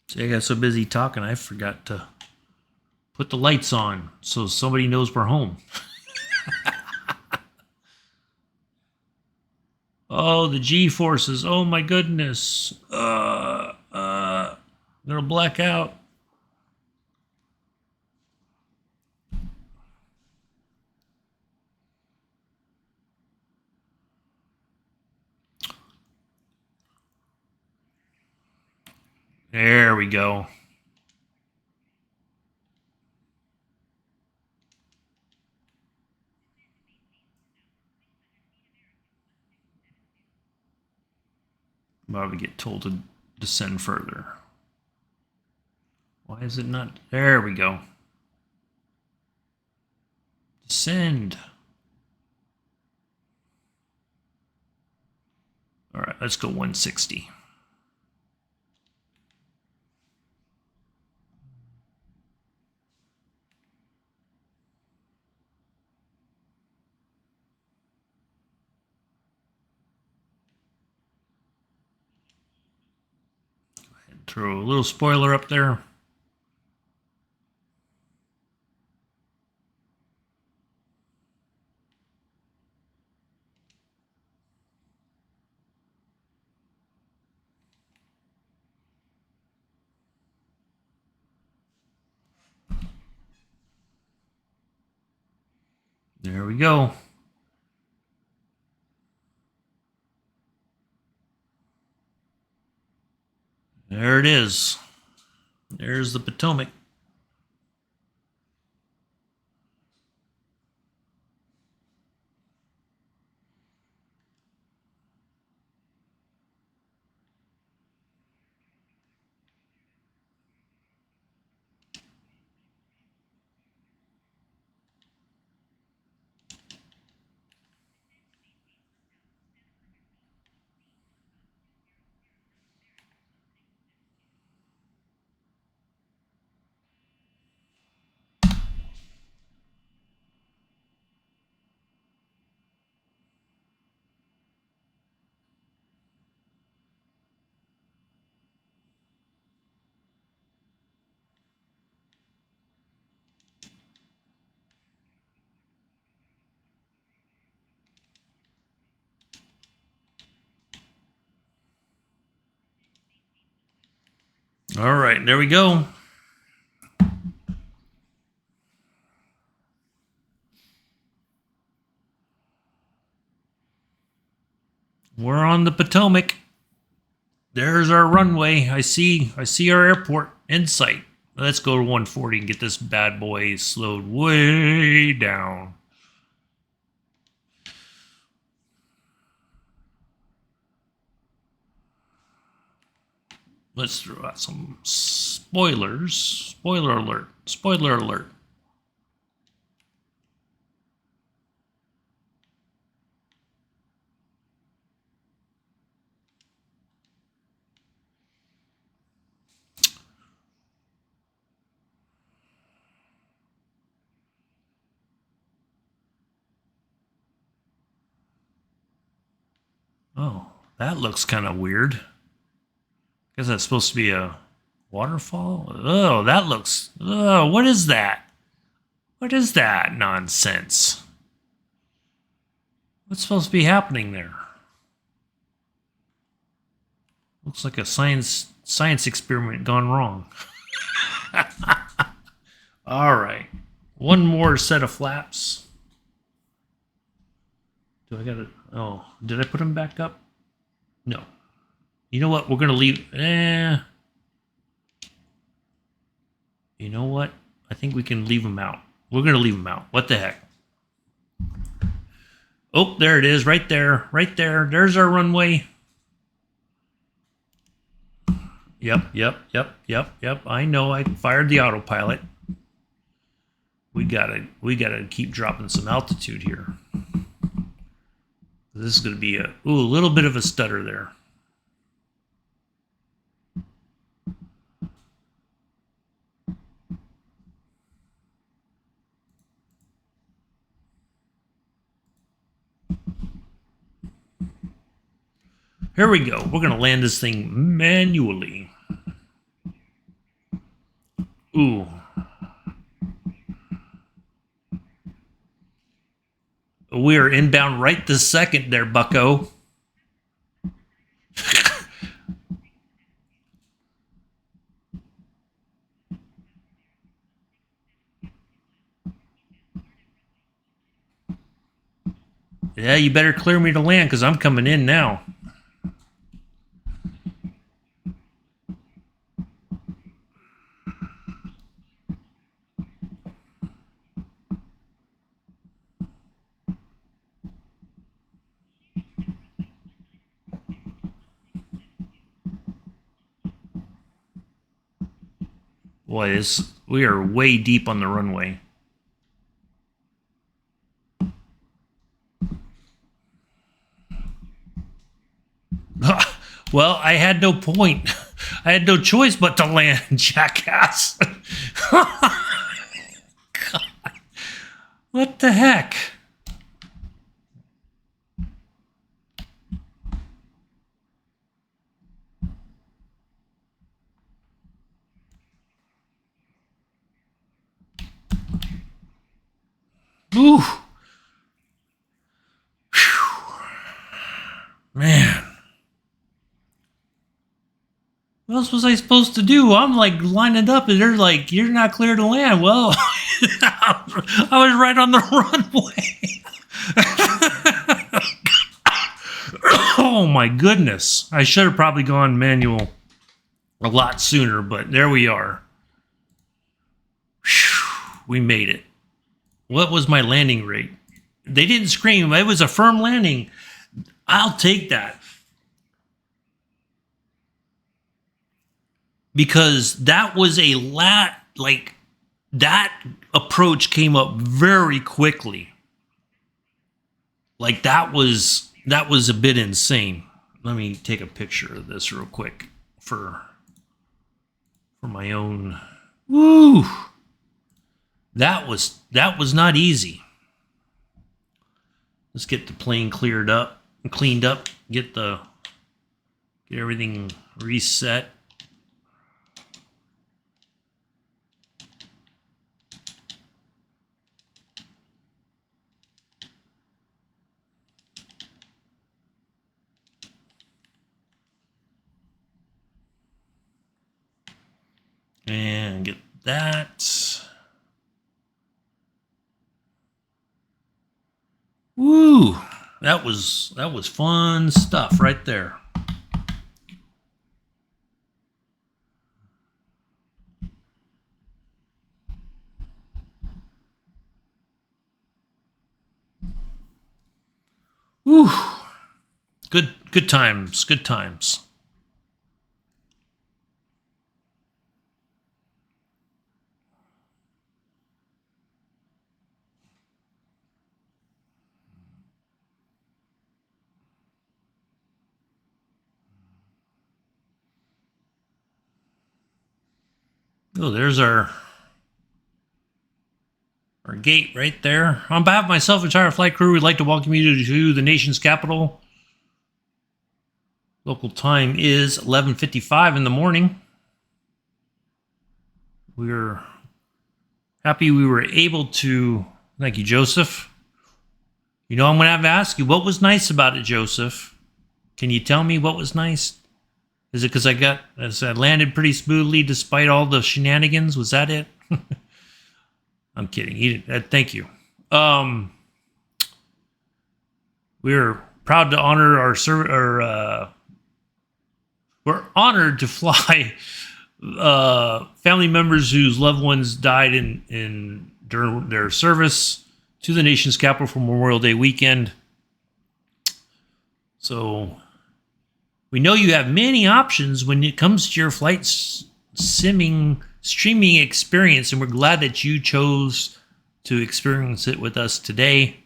See, I got so busy talking, I forgot to put the lights on so somebody knows we're home. Oh, the G forces. Oh my goodness. I'm gonna black out. There we go. About to get told to descend further. Why is it not? There we go. Descend. All right, let's go 160. Throw a little spoiler up there. There we go. There it is. There's the Potomac. All right, there we go. We're on the Potomac. There's our runway. I see our airport in sight. Let's go to 140 and get this bad boy slowed way down. Let's throw out some spoilers. Spoiler alert. Spoiler alert. Oh, that looks kind of weird. Guess that's supposed to be a waterfall. Oh, that looks. Oh, what is that? What is that nonsense? What's supposed to be happening there? Looks like a science experiment gone wrong. All right, one more set of flaps. Do I gotta? Oh, did I put them back up? No. You know what? We're gonna leave. You know what? I think we can leave them out. We're gonna leave them out. What the heck? Oh, there it is, right there, right there. There's our runway. Yep. I know. I fired the autopilot. We gotta keep dropping some altitude here. This is gonna be a little bit of a stutter there. Here we go. We're gonna land this thing manually. Ooh. We are inbound right this second there, bucko. Yeah, you better clear me to land because I'm coming in now. Boy, we are way deep on the runway. Well, I had no point. I had no choice but to land, jackass. God. What the heck? Ooh. Man. What else was I supposed to do? I'm like lining up and they're like, you're not clear to land. Well, I was right on the runway. Oh my goodness. I should have probably gone manual a lot sooner, but there we are. Whew, we made it. What was my landing rate? They didn't scream. It was a firm landing. I'll take that. Because that was a lot, like, that approach came up very quickly. Like, that was a bit insane. Let me take a picture of this real quick for my own. Woo! That was not easy. Let's get the plane cleaned up, get everything reset. that. Woo! That was fun stuff right there. Woo! Good times. Good times. Oh, there's our gate right there. On behalf of myself and entire flight crew, we'd like to welcome you to the nation's capital. Local time is 11:55 in the morning. We're happy we were able to. Thank you, Joseph. You know, I'm going to have to ask you, what was nice about it, Joseph? Can you tell me what was nice? Is it because I landed pretty smoothly despite all the shenanigans? Was that it? I'm kidding. Thank you. We're proud to honor we're honored to fly family members whose loved ones died during their service to the nation's capital for Memorial Day weekend. So we know you have many options when it comes to your flight streaming experience, and we're glad that you chose to experience it with us today.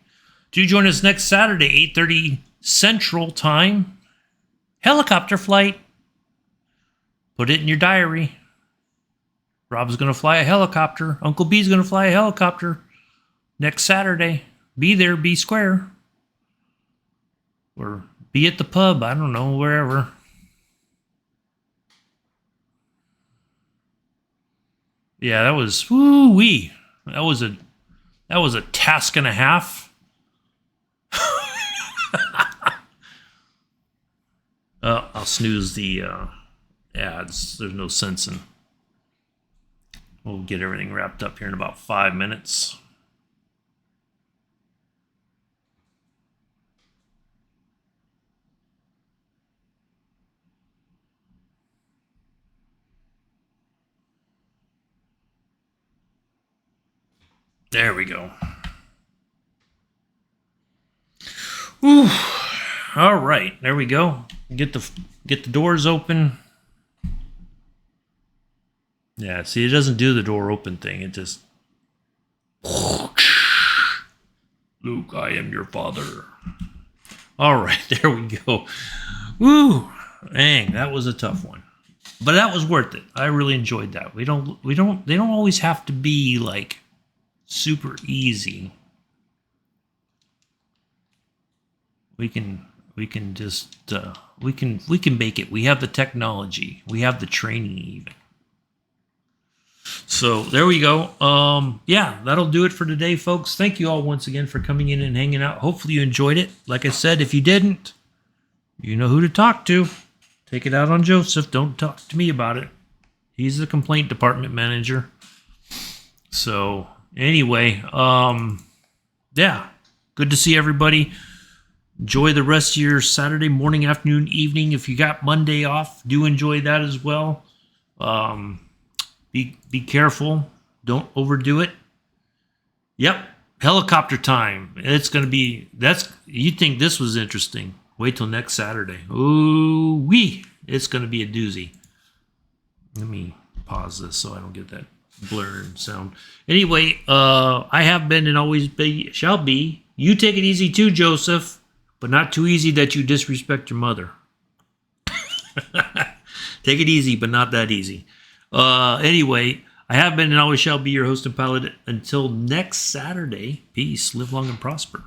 Do join us next Saturday, 8:30 Central Time. Helicopter flight. Put it in your diary. Rob's going to fly a helicopter. Uncle B's going to fly a helicopter next Saturday. Be there, be square. Or be at the pub. I don't know, wherever. Yeah, that was woo-wee. That was a task and a half. I'll snooze the ads. There's no sense in. We'll get everything wrapped up here in about 5 minutes. There we go. Ooh. All right, there we go. Get the doors open. Yeah, see, it doesn't do the door open thing. It just Luke, I am your father. All right, there we go. Woo! Dang, that was a tough one. But that was worth it. I really enjoyed that. They don't always have to be like super easy. We can just we can make it. We have the technology. We have the training even. So there we go. Yeah, that'll do it for today, folks. Thank you all once again for coming in and hanging out. Hopefully you enjoyed it. Like I said, if you didn't, you know who to talk to. Take it out on Joseph. Don't talk to me about it. He's the complaint department manager. So anyway, yeah, good to see everybody. Enjoy the rest of your Saturday morning, afternoon, evening. If you got Monday off, do enjoy that as well. Be careful. Don't overdo it. Yep, helicopter time. It's going to be, you think this was interesting. Wait till next Saturday. Ooh wee. It's going to be a doozy. Let me pause this so I don't get that blurred sound. Anyway, I have been and always shall be. You take it easy too, Joseph, but not too easy that you disrespect your mother. Take it easy, but not that easy. Anyway, I have been and always shall be your host and pilot until next Saturday. Peace, live long and prosper.